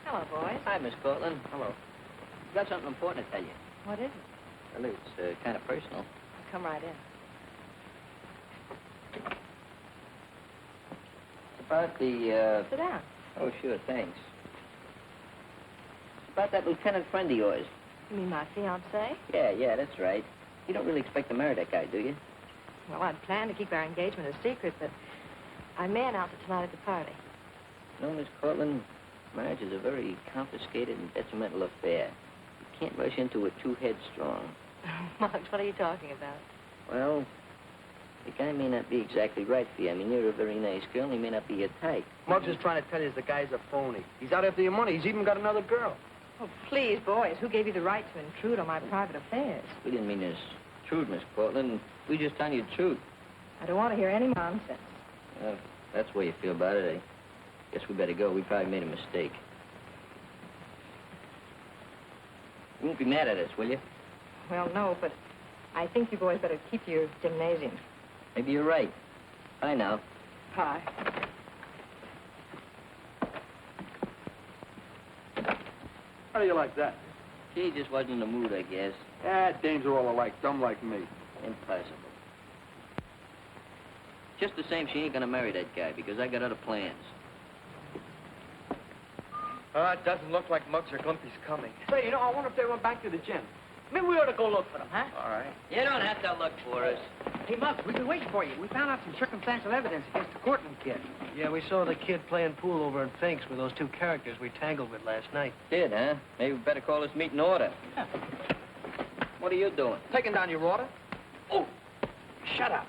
Hello, boys. Hi, Miss Cortland. Hello. Got something important to tell you. What is it? Well, it's kind of personal. Come right in. It's about the, Sit down. Oh, sure, thanks. It's about that lieutenant friend of yours. You mean my fiancé? Yeah, that's right. You don't really expect to marry that guy, do you? Well, I'd planned to keep our engagement a secret, but I may announce it tonight at the party. No, Miss Cortland, marriage is a very confiscated and detrimental affair. You can't rush into it too headstrong. Muggs, what are you talking about? Well, the guy may not be exactly right for you. I mean, you're a very nice girl, and he may not be your type. Muggs is trying to tell you the guy's a phony. He's out after your money. He's even got another girl. Oh, please, boys, who gave you the right to intrude on my private affairs? We didn't mean to intrude, Miss Cortland. We just telling you the truth. I don't want to hear any nonsense. Well, that's the way you feel about it. I guess we better go. We probably made a mistake. You won't be mad at us, will you? Well, no, but I think you boys better keep to your gymnasium. Maybe you're right. Bye now. Bye. How do you like that? She just wasn't in the mood, I guess. Dames are all alike, dumb like me. Impossible. Just the same, she ain't gonna marry that guy because I got other plans. It doesn't look like Muggs or Glimpy's coming. Say, you know, I wonder if they went back to the gym. Maybe we ought to go look for them, huh? All right. You don't have to look for us. Hey, Muggs, we've been waiting for you. We found out some circumstantial evidence against the Cortland kid. Yeah, we saw the kid playing pool over in Fink's with those two characters we tangled with last night. Did, huh? Maybe we better call this meeting order. What are you doing? Taking down your order? Oh, shut up.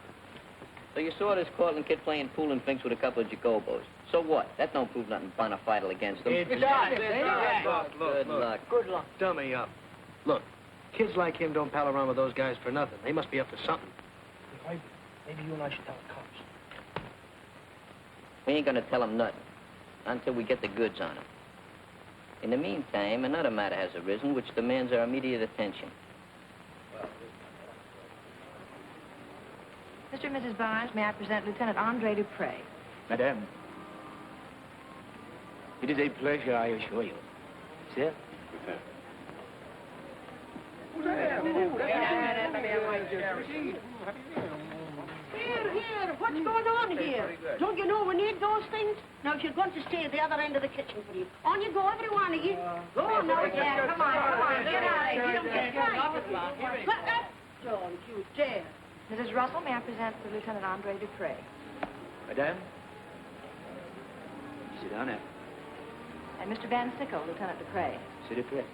So you saw this Cortland kid playing pool in Fink's with a couple of Jacobos. So what? That don't prove nothing bona fide against them. It does. Good luck. Good luck. Dummy up. Look, kids like him don't pal around with those guys for nothing. They must be up to something. Maybe you and I should tell the cops. We ain't gonna tell them nothing until we get the goods on them. In the meantime, another matter has arisen which demands our immediate attention. Mr. and Mrs. Barnes, may I present Lieutenant Andre Dupre? Madame, it is a pleasure, I assure you. Sir? Here, what's going on here? Don't you know we need those things? Now, if you're going to stay at the other end of the kitchen, please. On you go, every one of you. Go on now, Yeah, come on, get out of here. You don't get right. Don't you dare. Mrs. Russell, may I present the Lieutenant Andre Dupre? Madame? Sit down there. And Mr. Van Sickle, Lieutenant Dupre. Sit up here.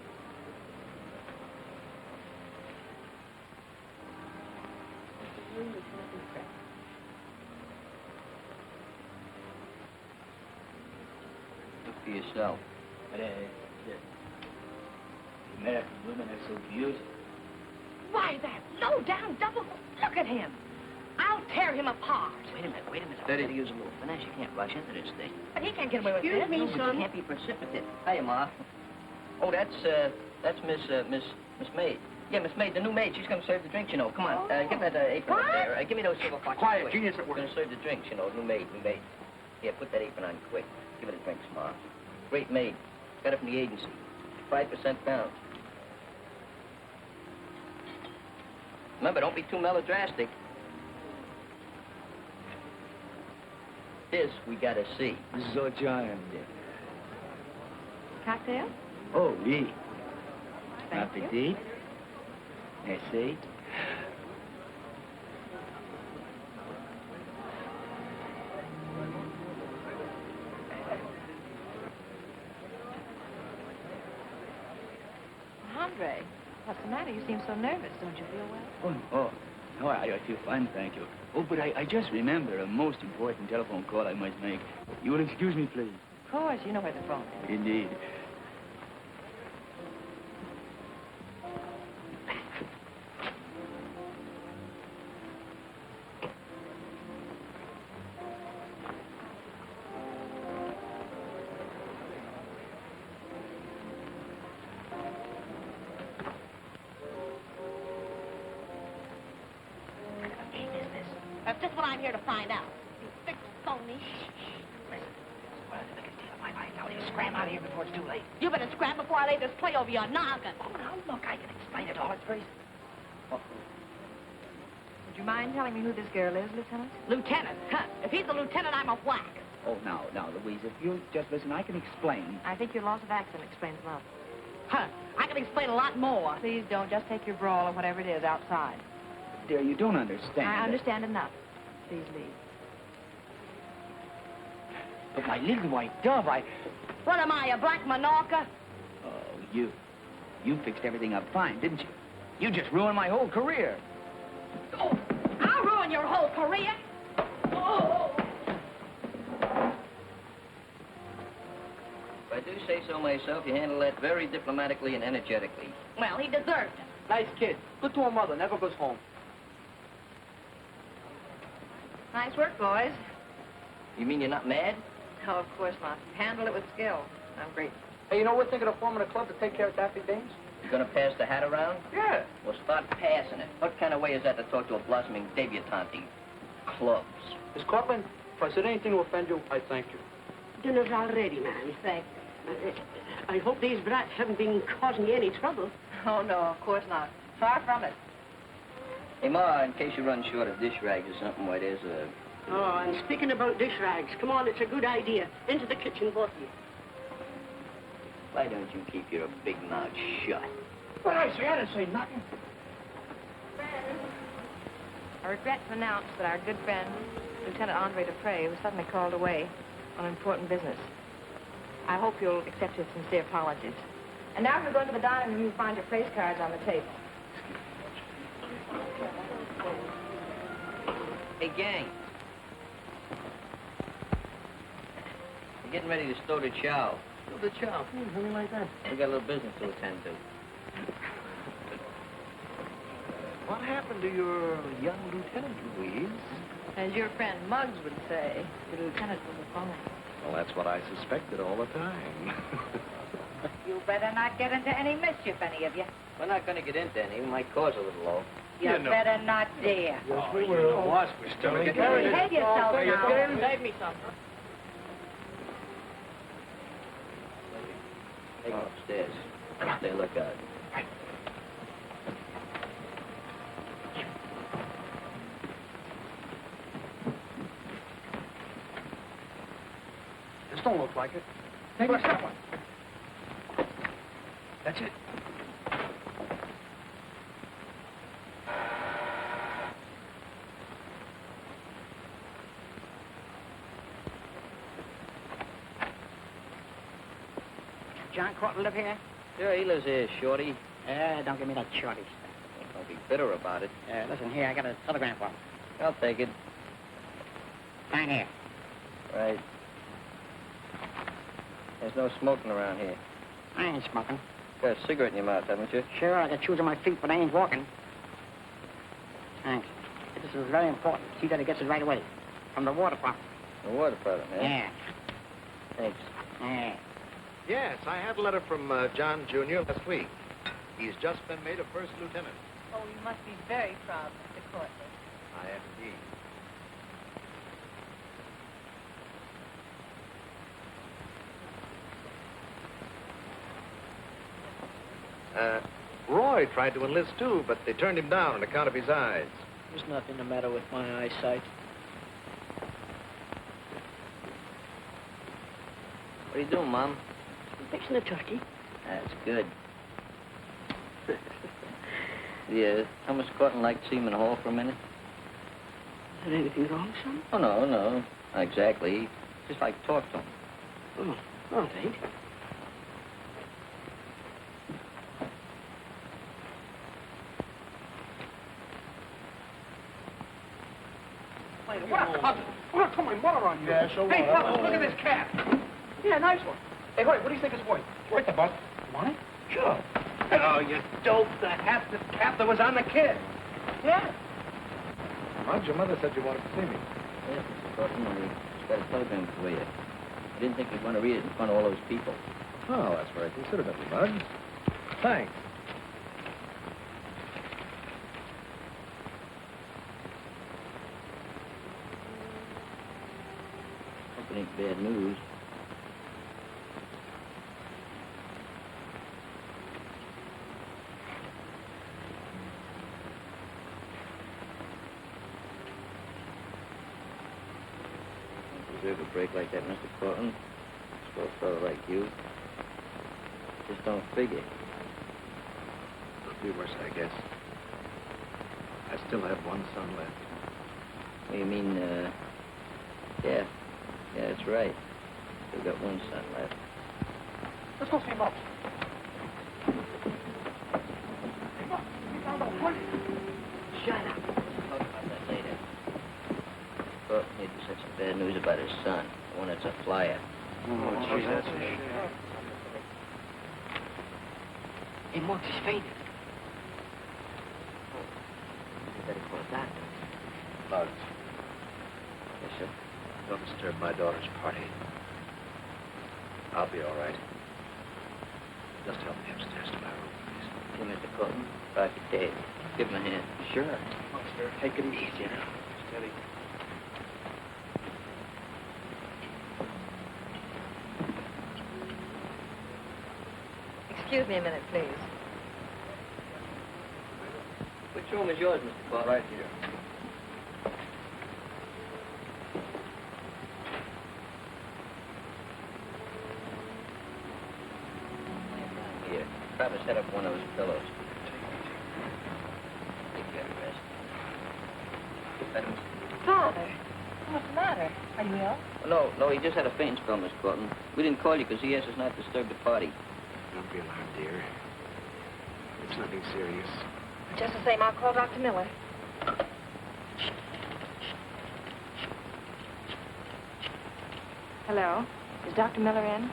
Lieutenant Dupre. Look for yourself. The American women are so beautiful. Why, that low-down double... Look at him. I'll tear him apart. Wait a minute. Steady. To use a little finesse. You can't rush into this thing. But he can't get away with this. Excuse me, But son. you can't be precipitate. Hiya, Ma. Oh, that's Miss Maid. Yeah, Miss Maid, the new maid. She's going to serve the drinks, you know. Come on, get that apron up there. Give me those silver foxes. Quiet, quick. genius at work. Going to serve the drinks, you know. New maid. Here, put that apron on quick. Give her the drinks, Ma. Great maid. Got it from the agency. 5% down. Remember, don't be too melodrastic. This we gotta see. So charmed. Cocktail? Oh, oui. Thank you. Appetit. Merci. Andre, what's the matter? You seem so nervous. Don't you feel well? No, I feel fine, thank you. Oh, but I just remember a most important telephone call I must make. You will excuse me, please? Of course, you know where the phone is. Indeed. That's just what I'm here to find out. You big phony. Scram out of here before it's too late. You better scram before I lay this play over your noggin. Oh, now, look, I can explain it all. It's very... Would you mind telling me who this girl is, Lieutenant? Lieutenant, huh? If he's a lieutenant, I'm a whack. Oh, now, Louise, if you'll just listen, I can explain. I think your loss of accent explains a lot. Huh? I can explain a lot more. Please don't. Just take your brawl or whatever it is outside. Dear, you don't understand. I understand enough. Please leave. But my little white dove, What am I, a black Minorca? Oh, you fixed everything up fine, didn't you? You just ruined my whole career. Oh, I'll ruin your whole career. Oh. If I do say so myself, you handle that very diplomatically and energetically. Well, he deserved it. Nice kid. Good to a mother. Never goes home. Nice work, boys. You mean you're not mad? No, of course not. Handle it with skill. I'm grateful. Hey, you know, we're thinking of forming a club to take care of daffy dames. You gonna pass the hat around? Yeah. Well, start passing it. What kind of way is that to talk to a blossoming debutante? Clubs. Miss Cortland, if I said anything to offend you, I thank you. Dinner's all ready, man. Thank you. I hope these brats haven't been causing you any trouble. Oh, no, of course not. Far from it. Hey, Ma, in case you run short of dish rags or something, why, there's a... Oh, and speaking about dish rags, come on, it's a good idea. Into the kitchen, both of you. Why don't you keep your big mouth shut? What I say? I didn't say nothing. I regret to announce that our good friend, Lieutenant Andre Dupre, was suddenly called away on important business. I hope you'll accept his sincere apologies. And now if you go into the dining room, you'll find your place cards on the table. Hey, gang. We're getting ready to stow the chow. Stow the chow? Something like that. We got a little business to attend to. What happened to your young lieutenant, Louise? As your friend Muggs would say, the lieutenant was a phony. Well, that's what I suspected all the time. You better not get into any mischief, any of you. We're not going to get into any. We might cause a little low. You better not dare. Yes, we will. Boss, we're still getting ready. Behave yourself now. Save me some. Take them upstairs. Stay lookout. This don't look like it. Take a step one. That's it. John Cortland live here? Sure, he lives here, Shorty. Don't give me that shorty Don't be bitter about it. stuff. Listen here, I got a telegram for him. I'll take it. Sign here. Right. There's no smoking around here. I ain't smoking. Got a cigarette in your mouth, haven't you? Sure, I got shoes on my feet, but I ain't walking. Thanks. This is very important. See that he gets it right away. From the War Department. The War Department, eh? Yeah. Thanks. Yeah. Yes, I had a letter from John Jr. last week. He's just been made a first lieutenant. Oh, you must be very proud, Mr. Courtney. I am indeed. Roy tried to enlist too, but they turned him down on account of his eyes. There's nothing the matter with my eyesight. What are you doing, Mom? I'm fixing a turkey. That's good. Yeah, tell Mr. Corton like to see him in the hall for a minute? Is there anything wrong, son? Oh, no, not exactly. Just like to talk to him. Oh, no, it ain't. What a cousin. I'm gonna put my mother on you. Yeah, so Hey, what? fellas, look at this cap. Yeah, nice one. Hey, Hoyt, what do you think it's worth? It's worth the buck. You want it? Sure. Oh, you dope. The cap that was on the kid. Yeah. Mudge, your mother said you wanted to see me. Yes, Mr. Corton, I got a telegram for you. I didn't think you'd want to read it in front of all those people. Oh, that's very considerate of you, Mudge. Thanks. Hope it ain't bad news. Deserve a break like that, Mr. Corton. For a fellow like you. Just don't figure. It'll be worse, I guess. I still have one son left. What do you mean, yeah. Yeah, that's right. Still got one son left. Let's go see Mom. Hey, Mom, we found out money. Shut up. We'll talk about that later. Corton need to set some bad news about his son. The one that's a flyer. Oh, geez, that's a shame. Hey, Muggs, he's fainted. You better call a doctor. Muggs, Yes, sir. don't disturb my daughter's party. I'll be all right. Just help me upstairs to my room, please. See, Mr. Corton, Dr. Dave. Give him a hand. Sure. Muggs, sir, take it easy, you know. Steady. Excuse me a minute, please. Which room is yours, Mr. Corton? Right here. Here. Try to set up one of those pillows. Take care of the rest. Better, Mr. Father, what's the matter? Are you ill? Oh, no, he just had a faint spell, Miss Corton. We didn't call you because he asked us not to disturb the party. Don't be alarmed, dear. It's nothing serious. Just the same, I'll call Dr. Miller. Hello? Is Dr. Miller in?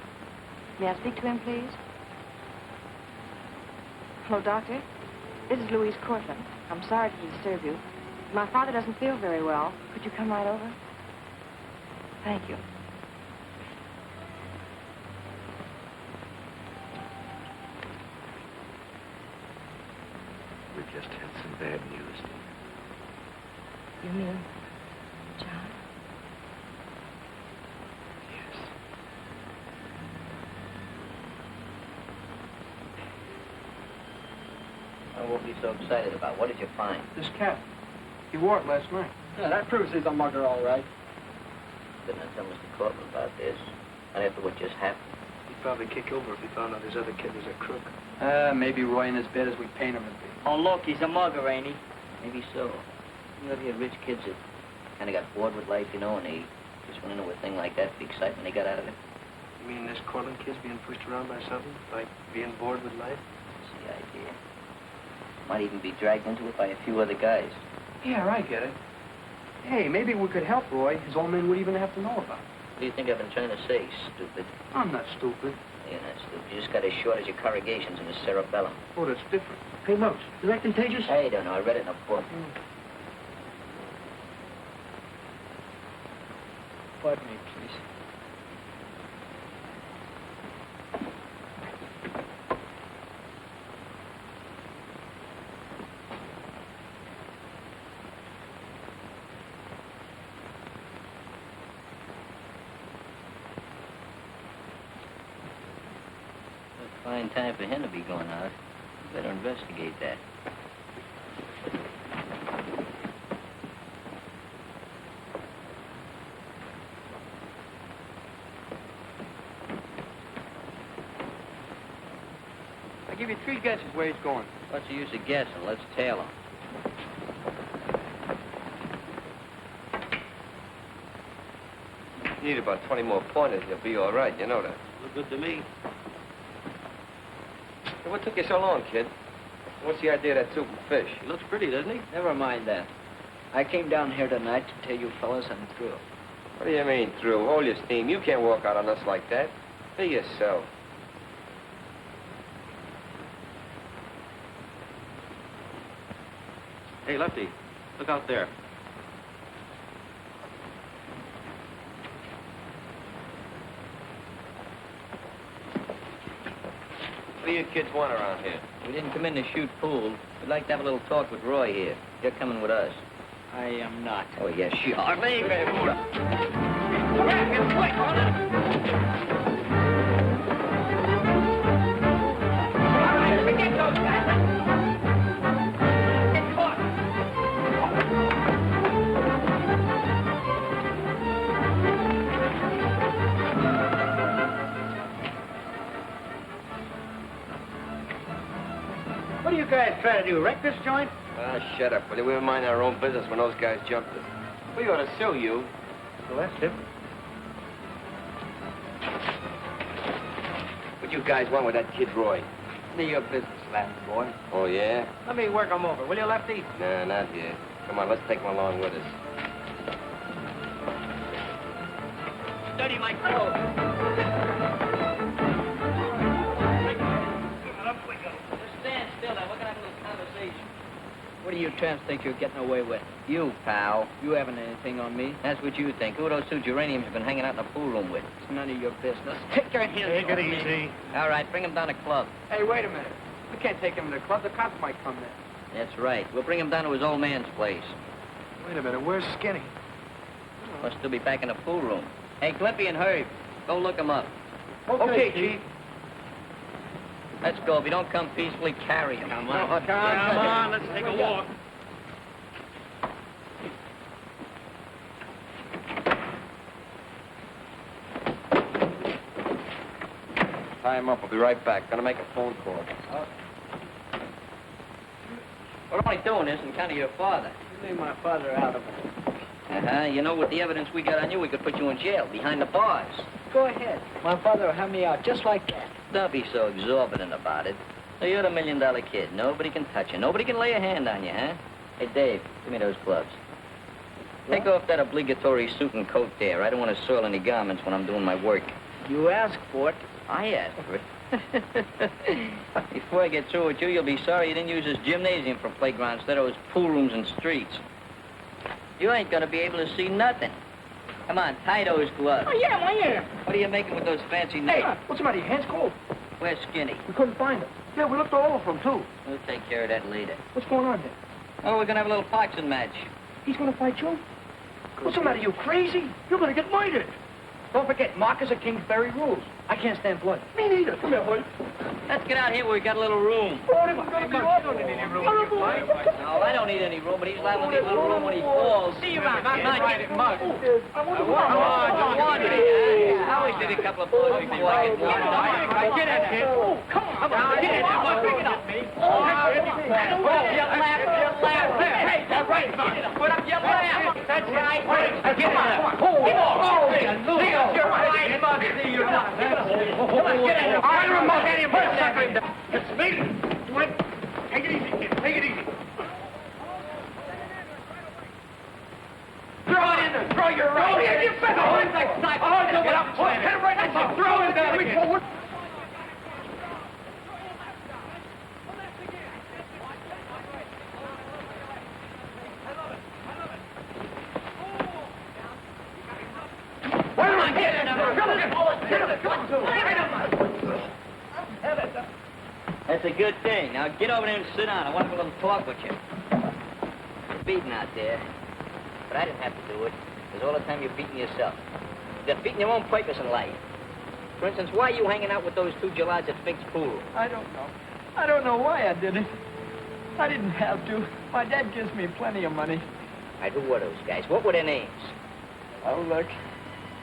May I speak to him, please? Hello, Doctor. This is Louise Cortland. I'm sorry to disturb you. My father doesn't feel very well. Could you come right over? Thank you. We've just had some bad news. You mean John? Yes. Oh, what were you so excited about? What did you find? This cap. He wore it last night. Yeah, that proves he's a mugger, all right. Didn't I tell Mr. Corton about this? And after what just happened? He'd probably kick over if he found out his other kid was a crook. Maybe Roy ain't as bad as we paint him to be. Oh, look, he's a mugger, ain't he? Maybe so. You ever hear rich kids that kind of got bored with life, you know, and they just went into a thing like that, the excitement they got out of it? You mean this Cortland kid's being pushed around by something? Like being bored with life? That's the idea. Might even be dragged into it by a few other guys. Yeah, I get it. Hey, maybe we could help Roy. His old man wouldn't even have to know about it. What do you think I've been trying to say, stupid? I'm not stupid. You're not stupid. You just got as short as your corrugations in the cerebellum. Oh, that's different. Hey, Muggs, is that contagious? I don't know. I read it in a book. Pardon me, please. Fine time for him to be going out. You better investigate that. I give you 3 guesses where he's going. What's the use of guessing? Let's tail him. You need about 20 more pointers, you'll be all right. You know that. Look good to me. Hey, what took you so long, kid? What's the idea of that soup and fish? He looks pretty, doesn't he? Never mind that. I came down here tonight to tell you fellas I'm through. What do you mean, through? Hold your steam. You can't walk out on us like that. Be yourself. Hey, Lefty, look out there. What do you kids want around here? We didn't come in to shoot pool. We'd like to have a little talk with Roy here. You're coming with us. I am not. Oh, yes, you are. What are you guys trying to do, wreck this joint? Ah, shut up. Will you? We were minding our own business when those guys jumped us. We ought to sue you. Well, that's different. What you guys want with that kid Roy? None of your business, Latin boy. Oh, yeah? Let me work him over, will you, Lefty? Nah, not here. Come on, let's take him along with us. Study my clothes. Stand still now. We're going to have a little conversation. What do you tramps think you're getting away with? You, pal. You haven't anything on me. That's what you think. Who are those 2 geraniums you've been hanging out in the pool room with? It's none of your business. Take your hands Take it easy. All right, bring him down to club. Hey, wait a minute. We can't take him to the club. The cops might come there. That's right. We'll bring him down to his old man's place. Wait a minute. Where's Skinny? Must still be back in the pool room. Hey, Clippy and Herb, go look him up. Okay, Chief. Let's go. If you don't come peacefully, carry him. Come on, let's take a walk. Tie him up. We'll be right back. Gonna make a phone call. We're only doing this in kind of your father. You leave my father out of it. You know, with the evidence we got on you, we could put you in jail, behind the bars. Go ahead. My father will have me out just like that. Don't be so exorbitant about it. So you're the $1 million kid. Nobody can touch you. Nobody can lay a hand on you, huh? Hey, Dave, give me those gloves. What? Take off that obligatory suit and coat there. I don't want to soil any garments when I'm doing my work. You asked for it. I asked for it. Before I get through with you, you'll be sorry you didn't use this gymnasium for playground instead of those pool rooms and streets. You ain't gonna be able to see nothing. Come on, tie those gloves. Oh, yeah, I am. What are you making with those fancy Hey, nails? what's the matter? Your hands cold? Where's Skinny? We couldn't find him. Yeah, we looked all over for him, too. We'll take care of that later. What's going on here? Oh, we're gonna have a little boxing match. He's gonna fight you? What's the matter? You crazy? You're gonna get murdered. Don't forget, Marcus of Kingsbury rules. I can't stand blood. Me neither. Come here, boy. Let's get out here where we got a little room. Oh, this is gonna be awful. No, I don't need any room, but he's liable to need a little room when he falls. See you around. I'm not getting mugged. Come on, I always did a couple of blows before I get warmed up. Get in there. Oh, come on. Get in there. Pick it up. You laugh. Hey, that's right. Put up your laugh. That's right. Get in there. You're right. Come on, get in there. I don't know anybody. It's me. Wait. Take it easy, kid. Take it easy. Throw it in there. Throw your right. Oh, yeah, you better. Oh, it's like sniper. Oh, get up. Hit him right in the throw it there. Forward. That's a good thing. Now get over there and sit down. I want to have a little talk with you. You're beating out there. But I didn't have to do it. Because all the time you're beating yourself. You're beating your own purpose in life. For instance, why are you hanging out with those two gelads at Fink's pool? I don't know. I don't know why I did it. I didn't have to. My dad gives me plenty of money. Right, who were those guys? What were their names? Oh, look.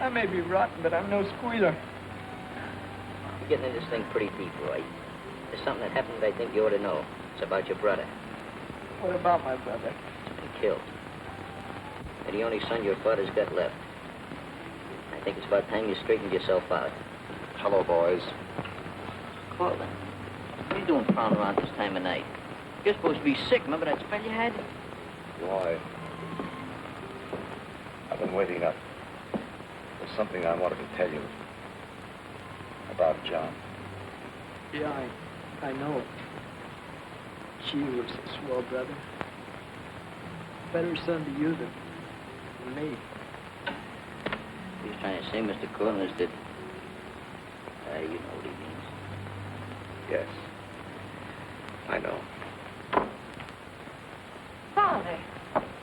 I may be rotten, but I'm no squealer. You're getting in this thing pretty deep, Roy. There's something that happened that I think you ought to know. It's about your brother. What about my brother? He's been killed. They're the only son your father's got left. I think it's about time you straightened yourself out. Hello, boys. Cortland, what are you doing prowling around this time of night? You're supposed to be sick. Remember that spell you had? Why? I've been waiting up. There's something I wanted to tell you about John. Yeah, I know. She was a swell brother. Better son to you than me. He's trying to say, Mr. Cortland, is that... you know what he means. Yes. I know. Father,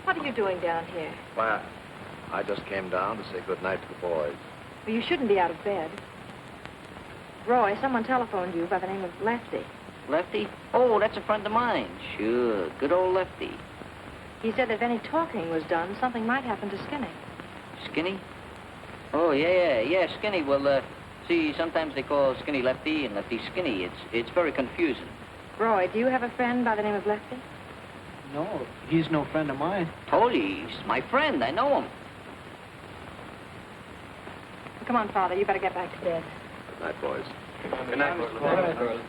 what are you doing down here? Why, I just came down to say good night to the boys. Well, you shouldn't be out of bed. Roy, someone telephoned you by the name of Lefty. Lefty? Oh, that's a friend of mine. Sure, good old Lefty. He said that if any talking was done, something might happen to Skinny. Skinny? Oh, yeah, Skinny. Well, see, sometimes they call Skinny Lefty and Lefty Skinny. It's very confusing. Roy, do you have a friend by the name of Lefty? No, he's no friend of mine. Told you, he's my friend. I know him. Come on, Father, you better get back to bed. Good night, boys. Good night, Cortland.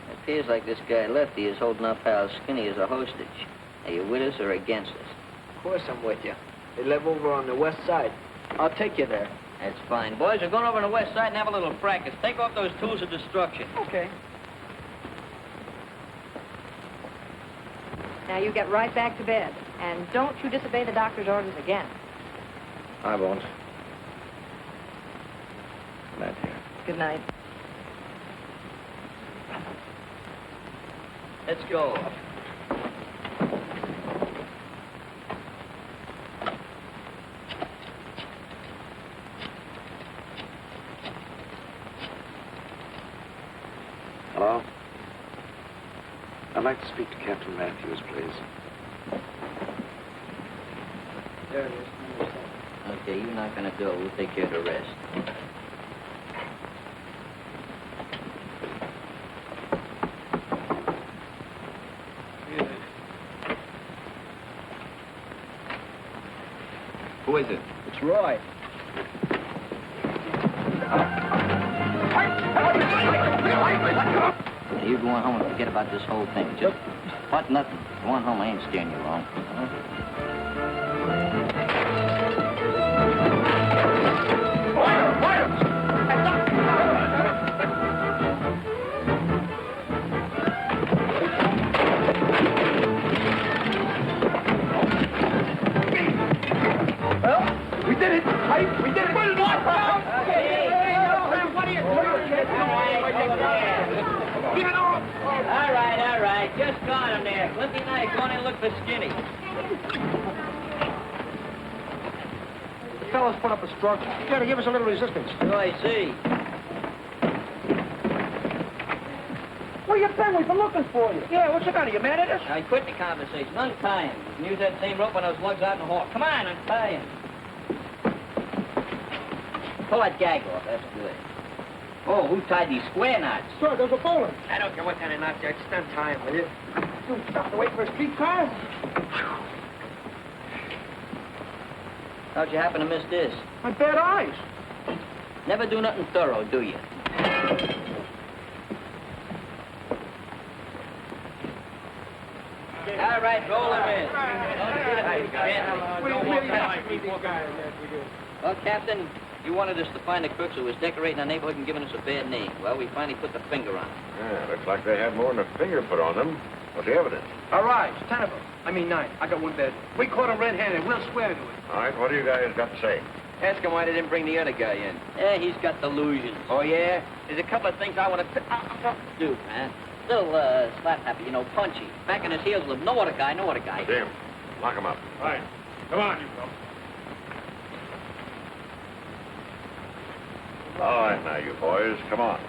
It appears like this guy Lefty is holding our pal Skinny as a hostage. Are you with us or against us? Of course I'm with you. They live over on the west side. I'll take you there. That's fine. Boys, we're going over on the west side and have a little practice. Take off those tools of destruction. Okay. Now you get right back to bed. And don't you disobey the doctor's orders again. I won't. Good night, dear. Good night. Let's go. Hello? I'd like to speak to Captain Matthews, please. There it is. Okay, you knock on the door. We'll take care of the rest. Who is it? It's Roy. Now, you go on home and forget about this whole thing. Just what? Nothing. Go on home. I ain't steering you wrong. We did it! We did it! What are you doing? Keep it off! All right. Just got him there. Limpy and I go on and look for Skinny. The fellas put up a struggle. You gotta give us a little resistance. So I see. Where you been? We've been looking for you. Yeah, what's the matter? You mad at us? I quit the conversation. Untie him. You can use that same rope when those lugs out in the hall. Come on, untie him. Pull that gag off. That's good. Oh, who tied these square knots? Sir, there's a bowling. I don't care what kind of knots there. Just untie him, will you? You stop to wait for a streetcar? How'd you happen to miss this? My bad eyes. Never do nothing thorough, do you? All right, roll him in. Don't do it. Well, Captain, you wanted us to find the crooks who was decorating our neighborhood and giving us a bad name. Well, we finally put the finger on them. Yeah, looks like they had more than a finger put on them. What's the evidence? All right, 10 of them. I mean 9. I got one bed. We caught them red-handed. We'll swear to it. All right, what do you guys got to say? Ask him why they didn't bring the other guy in. Yeah, he's got delusions. Oh, yeah? There's a couple of things I want to do, man. Still, slap-happy, you know, punchy. Back in his heels with no other guy. Damn. Lock him up. Right. Come on, you folks. All right, now, you boys, come on.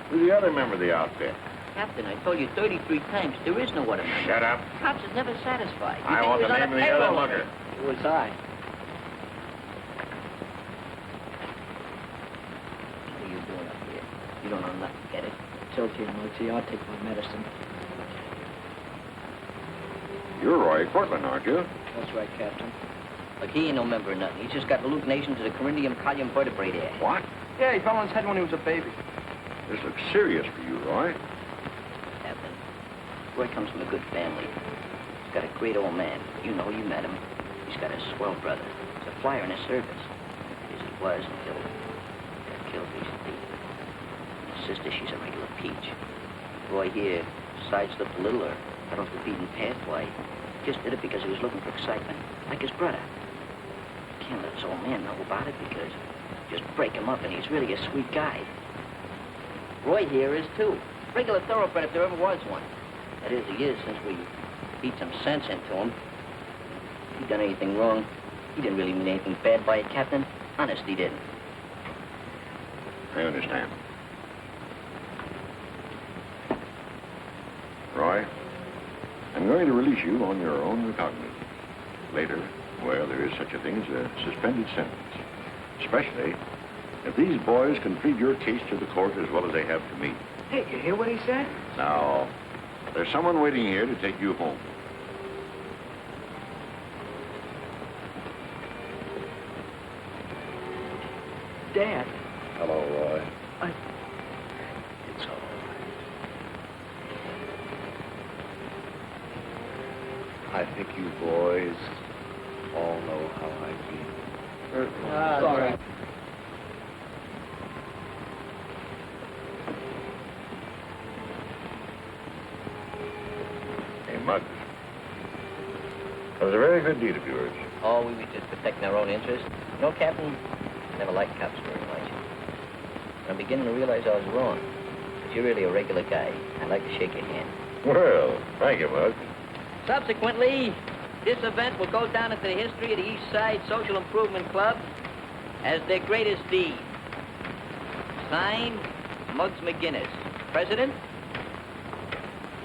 Who's the other member of the outfit? Captain, I told you 33 times, there is no other member. Shut up. Cops is never satisfied. You I think want he the was name on of a the other payroll? mugger. It was I. What are you doing up here? You don't know nothing, get it? It's okay, Muggsy. I'll take my medicine. You're Roy Cortland, aren't you? That's right, Captain. Look, he ain't no member of nothing. He's just got hallucinations of the coryndium column vertebrae there. What? Yeah, he fell on his head when he was a baby. This looks serious for you, Roy. Captain, Roy comes from a good family. He's got a great old man. You know, you met him. He's got a swell brother. He's a flyer in the service. As he was until he got killed recently. His sister, she's a regular peach. Roy here sideslipped a little or got off the beaten path. Why, he just did it because he was looking for excitement, like his brother. Can't let his old man know about it because just break him up and he's really a sweet guy. Roy here is too. Regular thoroughbred if there ever was one. That is, he is since we beat some sense into him. If he done anything wrong, he didn't really mean anything bad by it, Captain. Honest, he didn't. I understand. Roy, I'm going to release you on your own recognizance. Later, well, there is such a thing as a suspended sentence. Especially if these boys can plead your case to the court as well as they have to me. Hey, you hear what he said? Now, there's someone waiting here to take you home. Dad. Hello, Roy. It's all right. I think you boys all know how I feel. It's all right. Hey, Muggs. That was a very good deed of yours. Oh, we were just protecting our own interests. You know, Captain, I never liked cops very much. I'm beginning to realize I was wrong. But you're really a regular guy. I'd like to shake your hand. Well, thank you, Muggs. Subsequently, this event will go down into the history of the East Side Social Improvement Club as their greatest deed. Signed, Muggs McGinnis, President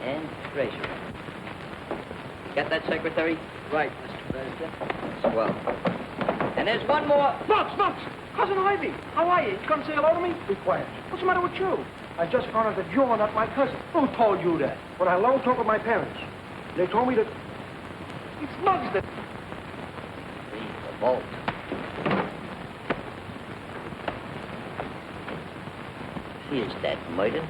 and Treasurer. Got that, Secretary? Right, Mr. President. Swell. And there's one more. Fox! Cousin Ivy, how are you? You come say hello to me? Be quiet. What's the matter with you? I just found out that you're not my cousin. Who told you that? When I long talk with my parents. They told me that it's Muggs that... The vault. Is that murder?